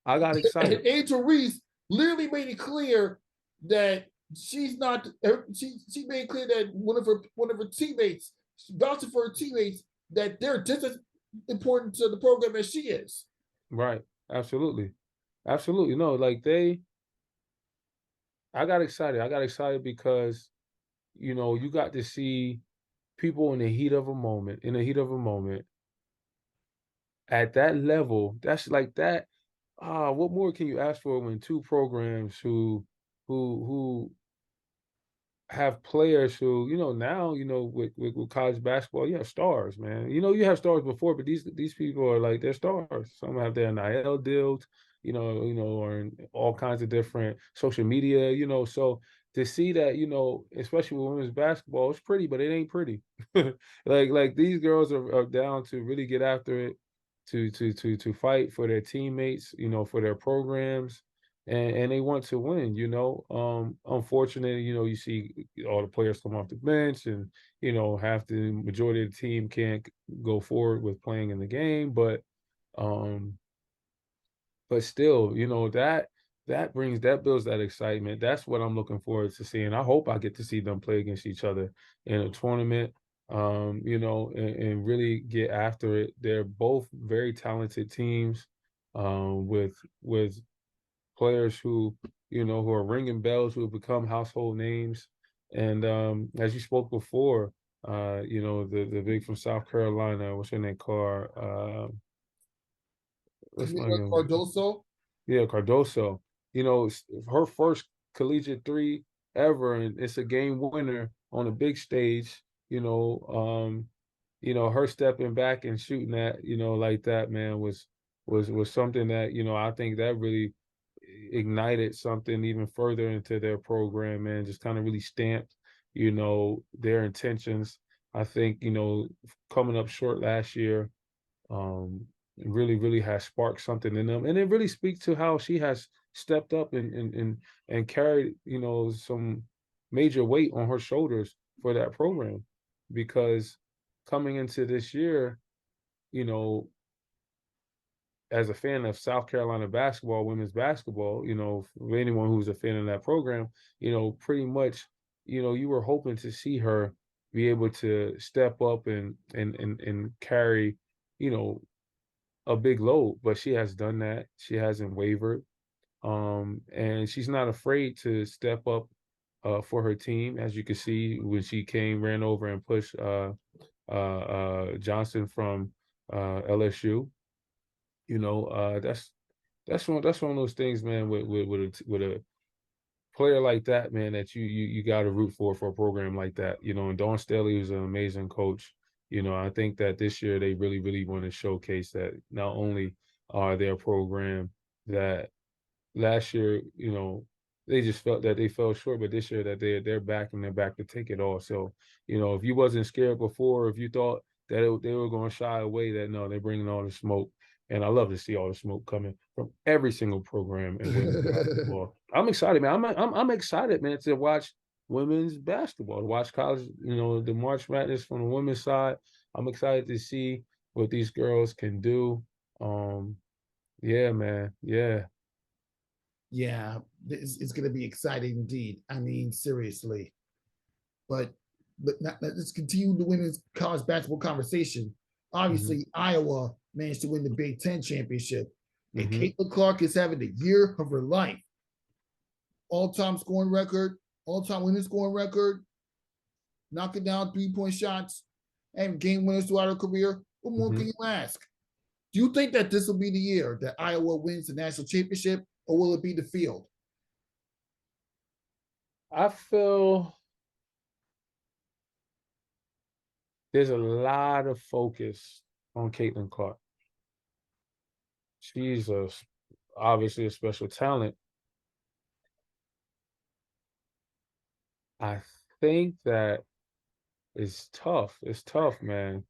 I got excited. And Angel Reese literally made it clear that she's not. She made it clear that one of her teammates, vouching for her teammates, that they're just as important to the program as she is. Right. Absolutely. Absolutely. No, like I got excited. I got excited because, you got to see people in the heat of a moment, at that level. That's like that. What more can you ask for when two programs who have players who, now, with college basketball, you have stars, man. You have stars before, but these people are like they're stars. Some have their NIL deals, or in all kinds of different social media, So to see that, especially with women's basketball, it's pretty, but it ain't pretty. like these girls are down to really get after it, to fight for their teammates, for their programs, and they want to win, Unfortunately, you see all the players come off the bench and, half the majority of the team can't go forward with playing in the game. Um, but still, that builds that excitement. That's what I'm looking forward to seeing. I hope I get to see them play against each other in a tournament, and really get after it. They're both very talented teams, with players who are ringing bells, who have become household names. And as you spoke before, the big from South Carolina, what's her name, what's my Camila name? Cardoso. Yeah, Cardoso. Her first collegiate three ever, and it's a game winner on a big stage. Her stepping back and shooting that, like that, man, was something that, I think that really ignited something even further into their program, man. Just kind of really stamped, their intentions. I think, coming up short last year, really, really has sparked something in them. And it really speaks to how she has stepped up and carried, some major weight on her shoulders for that program. Because coming into this year, you know, as a fan of South Carolina basketball, women's basketball, for anyone who's a fan of that program, pretty much, you were hoping to see her be able to step up and carry, you know, a big load, but she has done that. She hasn't wavered. And she's not afraid to step up for her team, as you can see when she ran over and pushed Johnson from LSU. That's one of those things, man. With a player like that, man, that you got to root for a program like that. And Dawn Staley was an amazing coach. I think that this year they really, really want to showcase that not only are they a program that last year, they just felt that they fell short, but this year that they're back and they're back to take it all. So, if you wasn't scared before, if you thought that they were going to shy away, that no, they're bringing all the smoke. And I love to see all the smoke coming from every single program in women's basketball. I'm excited, man. I'm excited, man, to watch women's basketball, to watch college, the March Madness from the women's side. I'm excited to see what these girls can do. Yeah, man. Yeah. Yeah, it's going to be exciting indeed. I mean, seriously. But let's continue the women's college basketball conversation. Hmm. Obviously, Iowa managed to win the Big Ten championship, and Hmm. Caitlin Clark is having the year of her life. All-time scoring record, all-time winning scoring record, knocking down three-point shots, and game winners throughout her career. What more Hmm. can you ask? Do you think that this will be the year that Iowa wins the national championship, or will it be the field? I feel there's a lot of focus on Caitlin Clark. She's obviously a special talent. I think that it's tough. It's tough, man.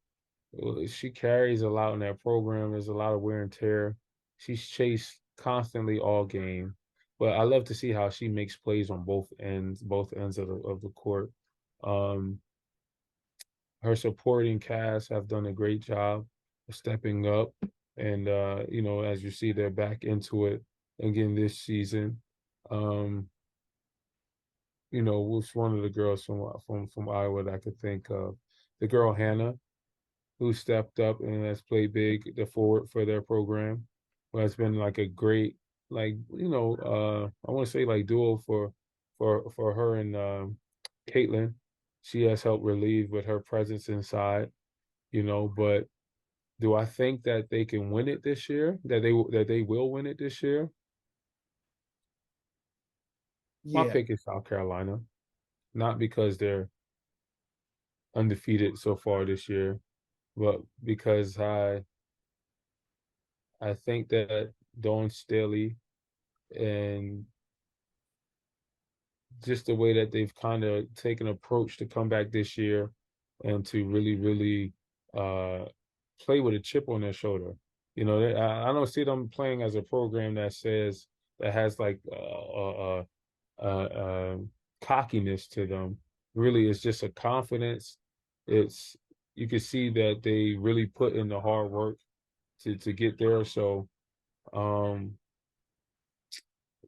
She carries a lot in that program. There's a lot of wear and tear. She's chased constantly all game, but I love to see how she makes plays on both ends of the court. Um, her supporting cast have done a great job of stepping up. And as you see, they're back into it again this season. Um, was one of the girls from Iowa that I could think of. The girl Hannah, who stepped up and has played big, the forward for their program, who has been like a great, I want to say like duo for her and Caitlin. She has helped relieve with her presence inside, but do I think that they can win it this year? That they will win it this year? My Yeah, pick is South Carolina, not because they're undefeated so far this year, but because I think that Dawn Staley and just the way that they've kind of taken approach to come back this year and to really, really uh, play with a chip on their shoulder. I don't see them playing as a program that has like cockiness to them. Really, it's just a confidence. It's You can see that they really put in the hard work to get there. So um,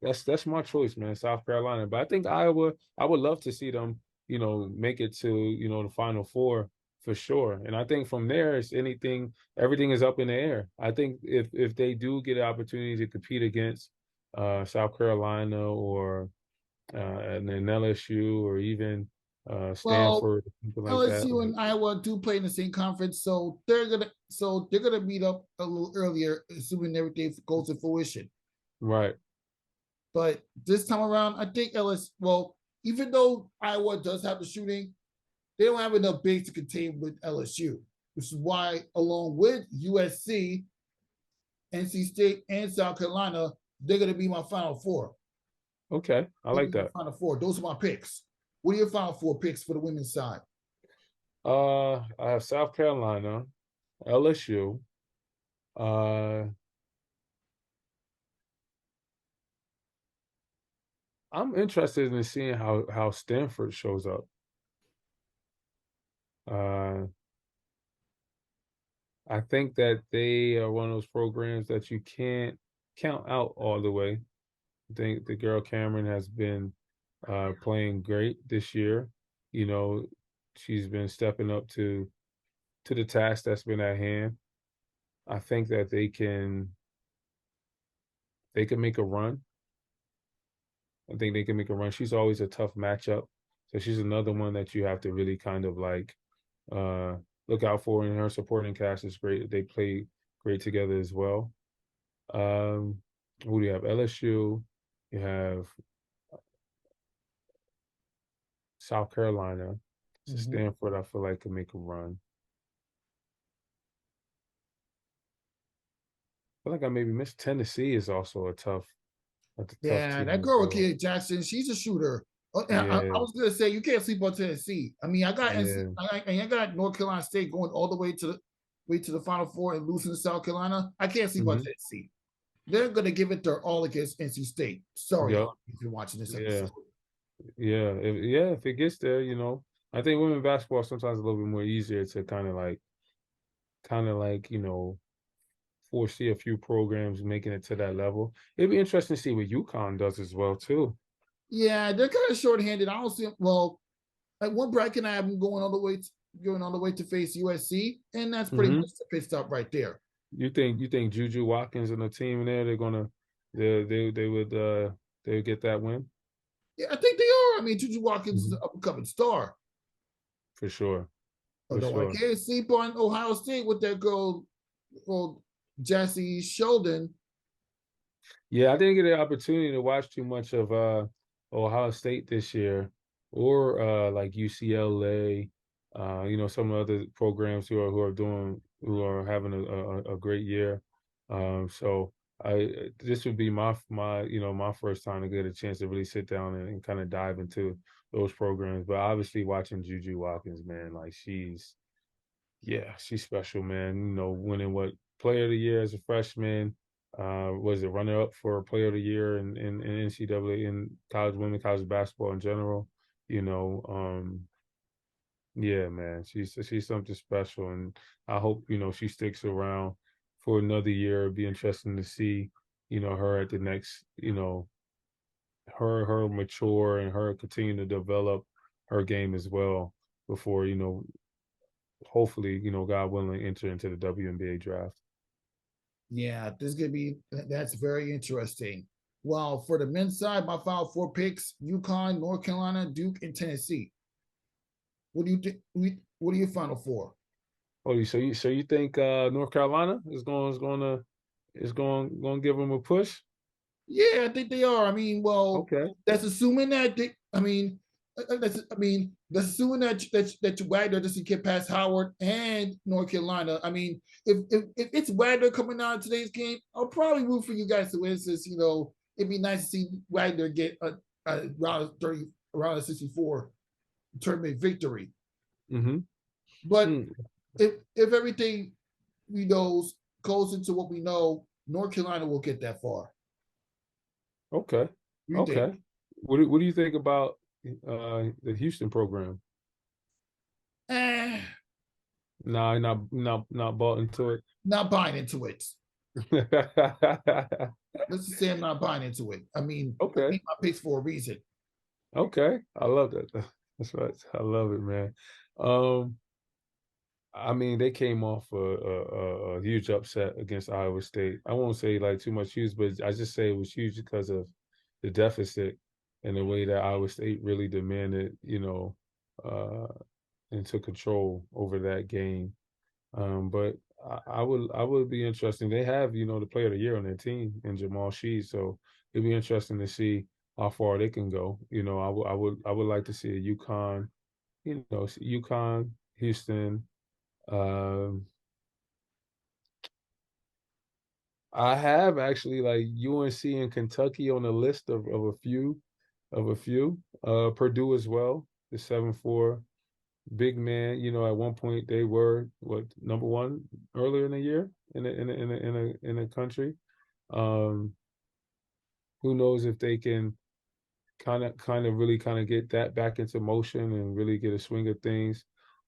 that's my choice, man. South Carolina, but I think Iowa. I would love to see them, make it to the Final Four for sure. And I think from there, it's everything is up in the air. I think if they do get an opportunity to compete against South Carolina or and then LSU or even well, Stanford, something like that. LSU and Iowa do play in the same conference, so they're gonna meet up a little earlier, assuming everything goes to fruition. Right. But this time around, I think LSU. Well, even though Iowa does have the shooting, they don't have enough bigs to contain with LSU, which is why, along with USC, NC State, and South Carolina, they're gonna be my Final Four. Okay, I They'll like be my that. Final Four. Those are my picks. What are your Final Four picks for the women's side? I have South Carolina, LSU. Uh, I'm interested in seeing how Stanford shows up. Uh, I think that they are one of those programs that you can't count out all the way. I think the girl Cameron has been playing great this year. You know, she's been stepping up to the task that's been at hand. I think that they can make a run. I think they can make a run. She's always a tough matchup. So she's another one that you have to really kind of like uh, look out for. And her supporting cast is great. They play great together as well. Um, who do you have? LSU. You have South Carolina. So Mm-hmm. Stanford, I feel like can make a run. I feel like I maybe missed Tennessee is also a tough Yeah, team that as girl, well. Kid Jackson, she's a shooter. I Yeah, was gonna say you can't sleep on Tennessee. I mean, yeah. I got North Carolina State going all the way to the Final Four and losing to South Carolina. I can't sleep on Hmm. Tennessee. They're gonna give it their all against NC State. Sorry, Yep. Holly, if you're watching this Yeah. episode. If it gets there, I think women basketball sometimes a little bit more easier to kind of like, foresee a few programs making it to that level. It'd be interesting to see what UConn does as well too. Yeah, they're kind of shorthanded. I don't see well, like one bracket I have them going all the way to face USC, and that's pretty Hmm. much the pit stop right there. You think Juju Watkins and the team in there they would get that win Yeah, I think they are. I mean, Juju Watkins is hmm an up and coming star. for sure, for Although I sure. can't sleep on Ohio State with that girl, well, Jessie Sheldon. Yeah, I didn't get an opportunity to watch too much of Ohio State this year or like UCLA, some other programs who are having a great year. So this would be my first time to get a chance to really sit down and kind of dive into those programs. But obviously watching Juju Watkins, man, like she's special, man. Winning what player of the year as a freshman. Was it runner up for player of the year in NCAA in college basketball in general. You know, um, Yeah, man. She's something special, and I hope she sticks around for another year. It'd be interesting to see her at the next her mature and her continue to develop her game as well before hopefully God willing enter into the WNBA draft. Yeah, this is gonna be that's very interesting. Well, for the men's side, my final four picks: UConn, North Carolina, Duke, and Tennessee. What do you think? What are your final four? Oh, so you think North Carolina is going to give them a push? Yeah, I think they are. I mean, well, Okay. that's assuming that they, that's assuming that Wagner doesn't get past Howard and North Carolina. I mean, if it's Wagner coming out of today's game, I'll probably root for you guys to win. Since it'd be nice to see Wagner get a round of 64 tournament victory. Mm-hmm. But Mm. if everything we know goes into what we know, North Carolina will get that far. Okay. You think? Okay. What do you think about the Houston program? Eh, Nah, not bought into it. not buying into it. Let's just say I'm not buying into it. I Okay. made my picks for a reason. Okay. I love that. That's right. I love it, man. Um, I mean, they came off a huge upset against Iowa State. I won't say like too much huge, but I just say it was huge because of the deficit and the way that Iowa State really demanded, uh, and took control over that game. But I would be interesting. They have, the player of the year on their team in Jamal Sheed, so it'd be interesting to see how far they can go. I would like to see a UConn, UConn, Houston. Um, I have actually like UNC and Kentucky on the list of a few. Purdue as well, the 7-4 big man. At one point they were what number one earlier in the year in the country. Um, who knows if they can kind of really kind of get that back into motion and really get a swing of things.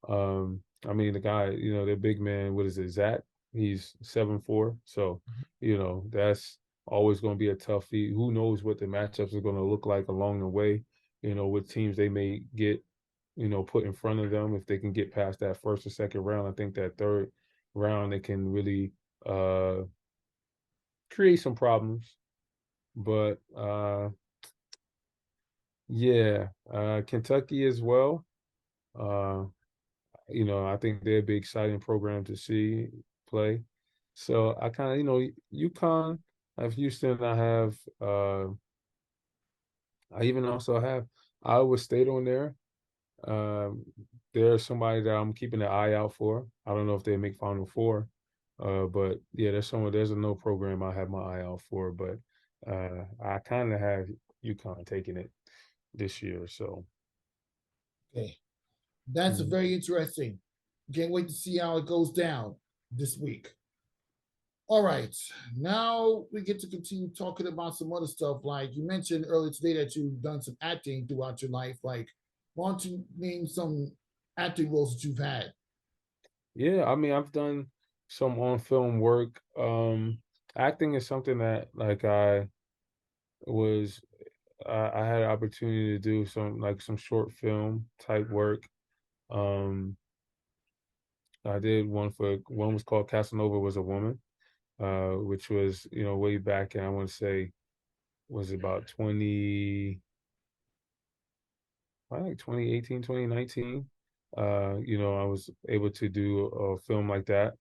I mean the guy, their big man, what is it, Zach? He's 7-4. So, that's always going to be a tough feat. Who knows what the matchups are going to look like along the way, what teams they may get put in front of them if they can get past that first or second round. I think that third round they can really create some problems. But yeah, Kentucky as well. Uh, I think they're a big exciting program to see play. So I kind of, UConn, I have Houston, I even also have Iowa State on there. Um, there's somebody that I'm keeping an eye out for. I don't know if they make Final Four, but yeah, there's a no program I have my eye out for, but I kind of have UConn taking it this year. So Okay, that's a mhm. very interesting. Can't wait to see how it goes down this week. All right, now we get to continue talking about some other stuff. Like you mentioned earlier today that you've done some acting throughout your life. Like, why don't you name some acting roles that you've had? Yeah, I mean, I've done some on film work. Acting is something that like was I had an opportunity to do some short film type work. Um, I did one was called Casanova Was a Woman, which was, way back, and I want to say was about 2018, 2019. I was able to do a film like that,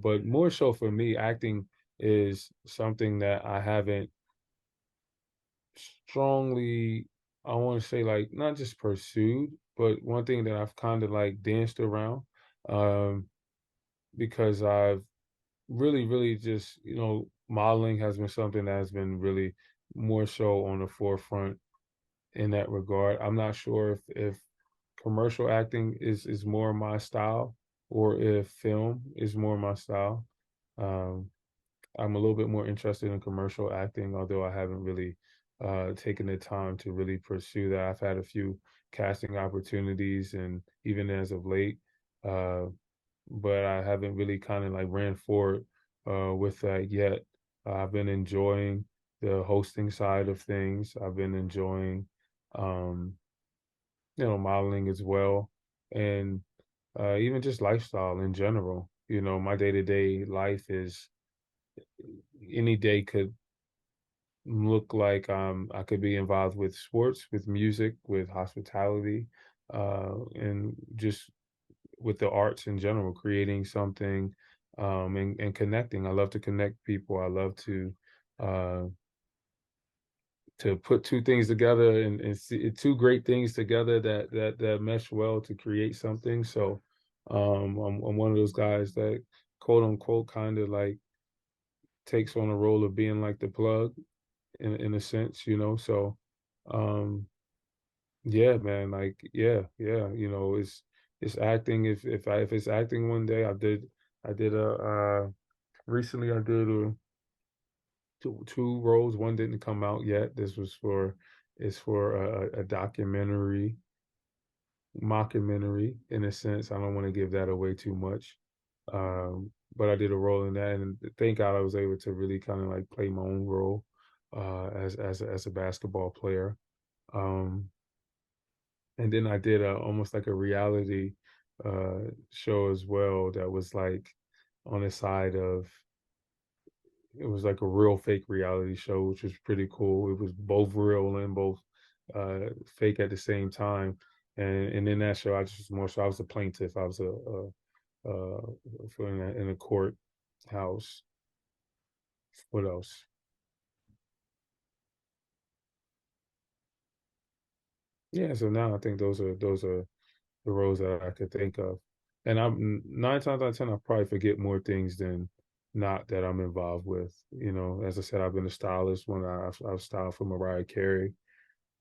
but more so for me, acting is something that I haven't strongly, I want to say, like, not just pursued, but one thing that I've kind of like danced around, um, because I've really, really just, modeling has been something that has been really more so on the forefront in that regard. I'm not sure if commercial acting is more my style or if film is more my style. Um, I'm a little bit more interested in commercial acting, although I haven't really taken the time to really pursue that. I've had a few casting opportunities, and even as of late, uh, but I haven't really kind of like ran forward with that yet. I've been enjoying the hosting side of things. I've been enjoying, um, modeling as well, and even just lifestyle in general. My day to day life is any day could look like I could be involved with sports, with music, with hospitality, and just with the arts in general, creating something and connecting. I love to connect people. I love uh, to put two things together and see two great things together that mesh well to create something. So I'm one of those guys that quote unquote kind of like takes on a role of being like the plug in a sense, So um yeah, man, like yeah, it's acting. If it's acting one day, I did a recently I did two roles. One didn't come out yet. This was for it's for a documentary, mockumentary in a sense. I don't want to give that away too much. But I did a role in that, and thank God I was able to really kind of like play my own role as a basketball player. Um, and then I did almost like a reality show as well that was like on the side of it was like a real fake reality show, which was pretty cool. It was both real and both fake at the same time. And in that show, I just more so I was a plaintiff. I was in a court house. What else? Yeah, so now I think those are the roles that I could think of. And I'm 9 times out of 10, I probably forget more things than not that I'm involved with. As I said, I've been a stylist when I've styled for Mariah Carey.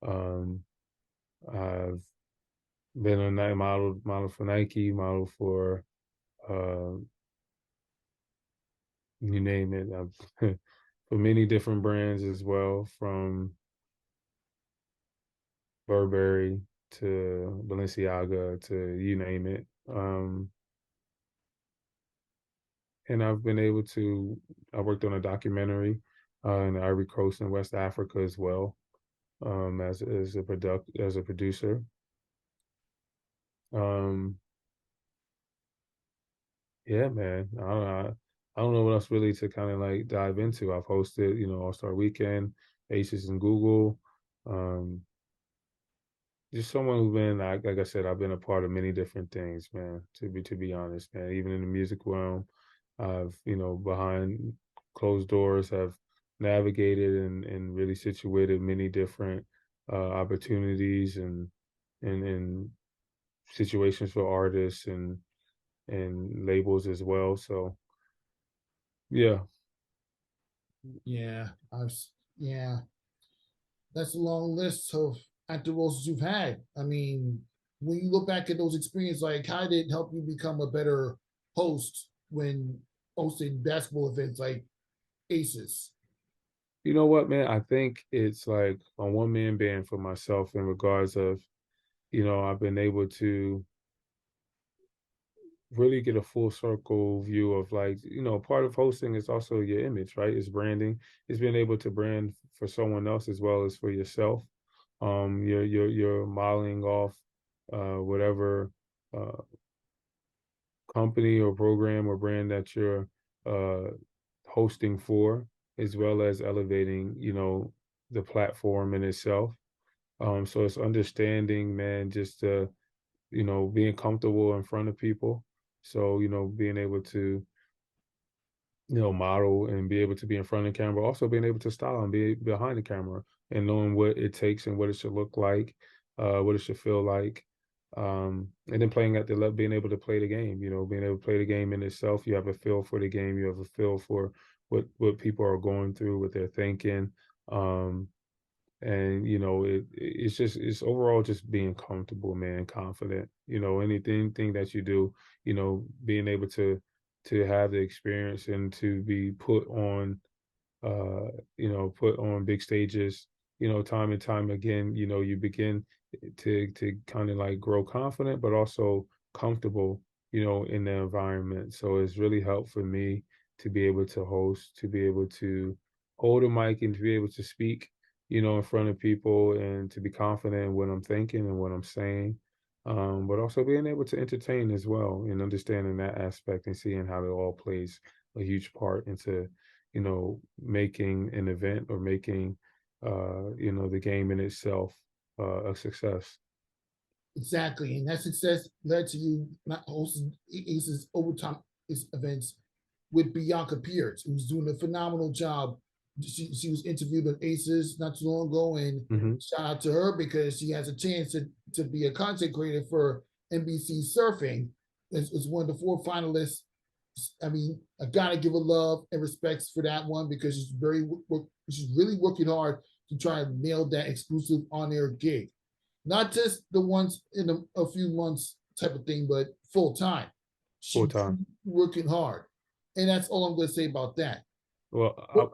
Um, I've been a night model for Nike, model for uh, you name it. I've for many different brands as well, from Burberry to Balenciaga to you name it. And I've been able to. I worked on a documentary in the Ivory Coast in West Africa as well, as a producer. Um, yeah, man. I don't know what else really to kind of like dive into. I've hosted, All Star Weekend, Aces and Google. Um, just someone who's been like I said, I've been a part of many different things, man. To be honest, man. Even in the music realm, I've behind closed doors have navigated and really situated many different opportunities and situations for artists and labels as well. So yeah, Yeah, yeah, that's a long list of active roles you've had. I mean, when you look back at those experiences, like how did it help you become a better host when hosting basketball events like Aces? you know what, man? I think it's like a one man band for myself in regards of I've been able to really get a full circle view of like part of hosting is also your image, right? It's branding. It's being able to brand for someone else as well as for yourself. You're modeling off whatever uh company or program or brand that you're uh hosting for, as well as elevating the platform in itself. So it's understanding, man, just being comfortable in front of people. So, being able to, model and be able to be in front of the camera, also being able to style and be behind the camera and knowing what it takes and what it should look like, what it should feel like. And then being able to play the game, being able to play the game in itself. You have a feel for the game. You have a feel for what people are going through, what they're thinking. Um, and it's overall just being comfortable, man, confident. Anything that you do, being able to have the experience and to be uh put on big stages, time and time again. You begin to kind of like grow confident, but also comfortable, in the environment. So it's really helped for me to be able to host, to be able to hold a mic and to be able to speak, in front of people and to be confident in what I'm thinking and what I'm saying. But also being able to entertain as well and understanding that aspect and seeing how it all plays a huge part into, making an event or making, the game in itself a success. Exactly, and that success led to you not hosting Aces overtime events with Bianca Peart, who's doing a phenomenal job. She was interviewed on Aces not too long ago, and Hmm. shout out to her because she has a chance to be a content creator for NBC Surfing. It's one of the 4 finalists. I mean, I gotta give her love and respects for that one because she's really working hard to try and nail that exclusive on-air gig, not just the ones in a few months type of thing, but full time. Full She's time. working hard, and that's all I'm going to say about that. Well,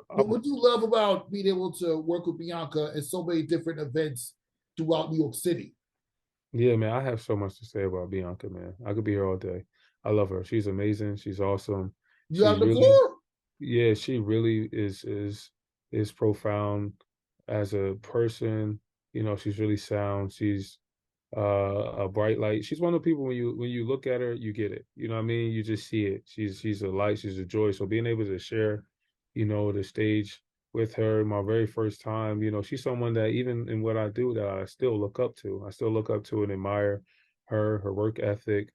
What do you love about being able to work with Bianca at so many different events throughout New York City? yeah, man, I have so much to say about Bianca, man. I could be here all day. I love her. She's amazing. She's awesome. You have She's the really, floor. yeah, she really is profound as a person. She's really sound. She's a bright light. She's one of the people when you look at her, you get it. You know what I mean? You just see it. She's a light, she's a joy. So being able to share, the stage with her my very first time, she's someone that even in what I do that I still look up to. I still look up to and admire her work ethic.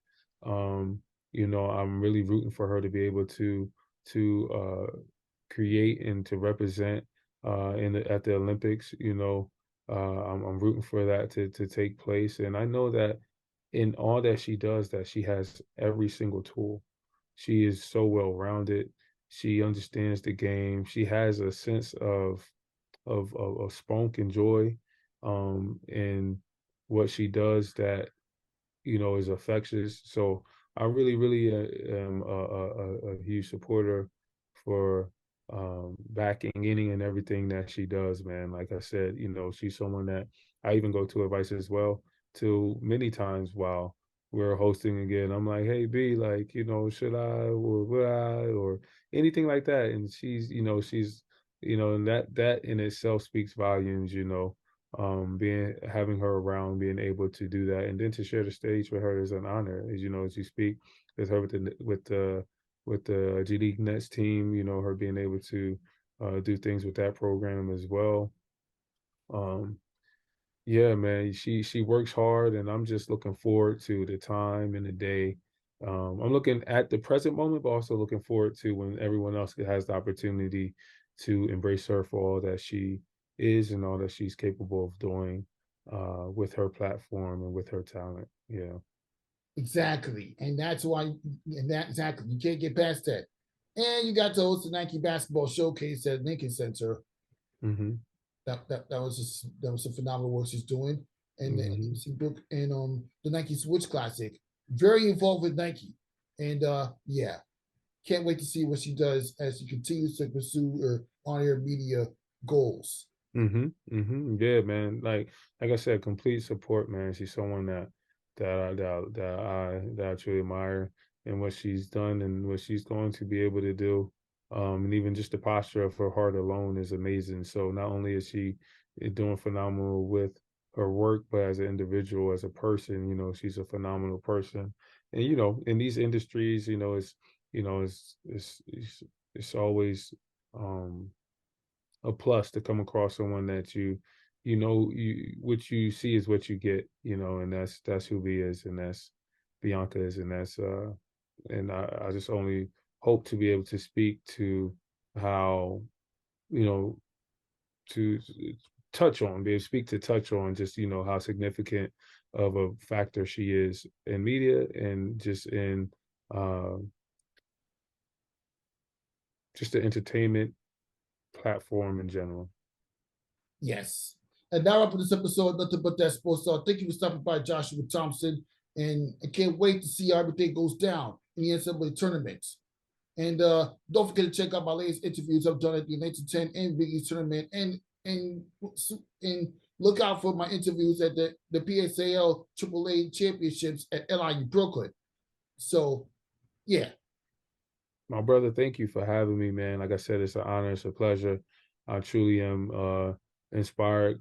I'm really rooting for her to be able to create and to represent at the Olympics, I'm rooting for that to take place, and I know that in all that she does, that she has every single tool. She is so well rounded. She understands the game. She has a sense of spunk and joy in what she does that is infectious. So I really, really am a huge supporter for backing any and everything that she does, man. Like I said, she's someone that I even go to advice as well to many times while we're hosting again. I'm like, hey B, like, should I or would I or anything like that. And and that in itself speaks volumes, being having her around, being able to do that, and then to share the stage with her is an honor. As you speak with her with the G League Nets team, her being able to do things with that program as well. Um, yeah, man, she works hard, and I'm just looking forward to the time and the day. I'm looking at the present moment, but also looking forward to when everyone else has the opportunity to embrace her for all that she is and all that she's capable of doing with her platform and with her talent. Yeah. Exactly, and that's why, and that exactly you can't get past that. And you got to host the Nike basketball showcase at Lincoln Center. Mm-hmm. That was some phenomenal work she's doing, and the Mm-hmm. NBC book and the Nike Switch Classic. Very involved with Nike, and yeah, can't wait to see what she does as she continues to pursue her on-air media goals. Mhm, mhm. Yeah, man. Like I said, complete support, man. She's someone that I truly admire and what she's done and what she's going to be able to do. And even just the posture of her heart alone is amazing. So not only is she doing phenomenal with her work, but as an individual, as a person, she's a phenomenal person. And in these industries, it's always um a plus to come across someone that you what you see is what you get, and that's who B is, and that's Bianca is, and that's and I just only hope to be able to speak to how, you know, to touch on just, how significant of a factor she is in media and just in uh, just the entertainment platform in general. Yes. And now up in this episode, nothing but that sports talk. Thank you for stopping by, Joshua Thompson. And I can't wait to see how everything goes down in the NCAA tournaments. And don't forget to check out my latest interviews I've done at the 1910 and Big East tournament and look out for my interviews at the PSAL AAA championships at LIU Brooklyn. So, yeah. My brother, thank you for having me, man. Like I said, it's an honor, it's a pleasure. I truly am inspired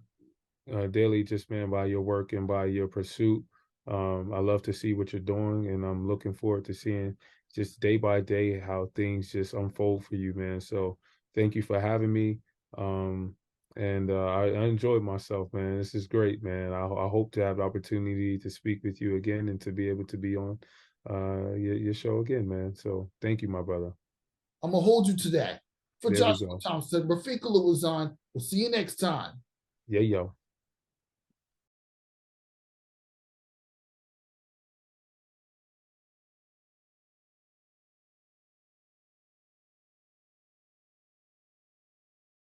daily, just man, by your work and by your pursuit. I love to see what you're doing, and I'm looking forward to seeing just day by day how things just unfold for you, man. So thank you for having me. And I enjoyed myself, man. This is great, man. I hope to have the opportunity to speak with you again and to be able to be on your show again, man. So thank you, my brother. I'm going to hold you to that. For There we Joshua go. Thompson, Rafika Lewis on. We'll see you next time. Yeah, yo.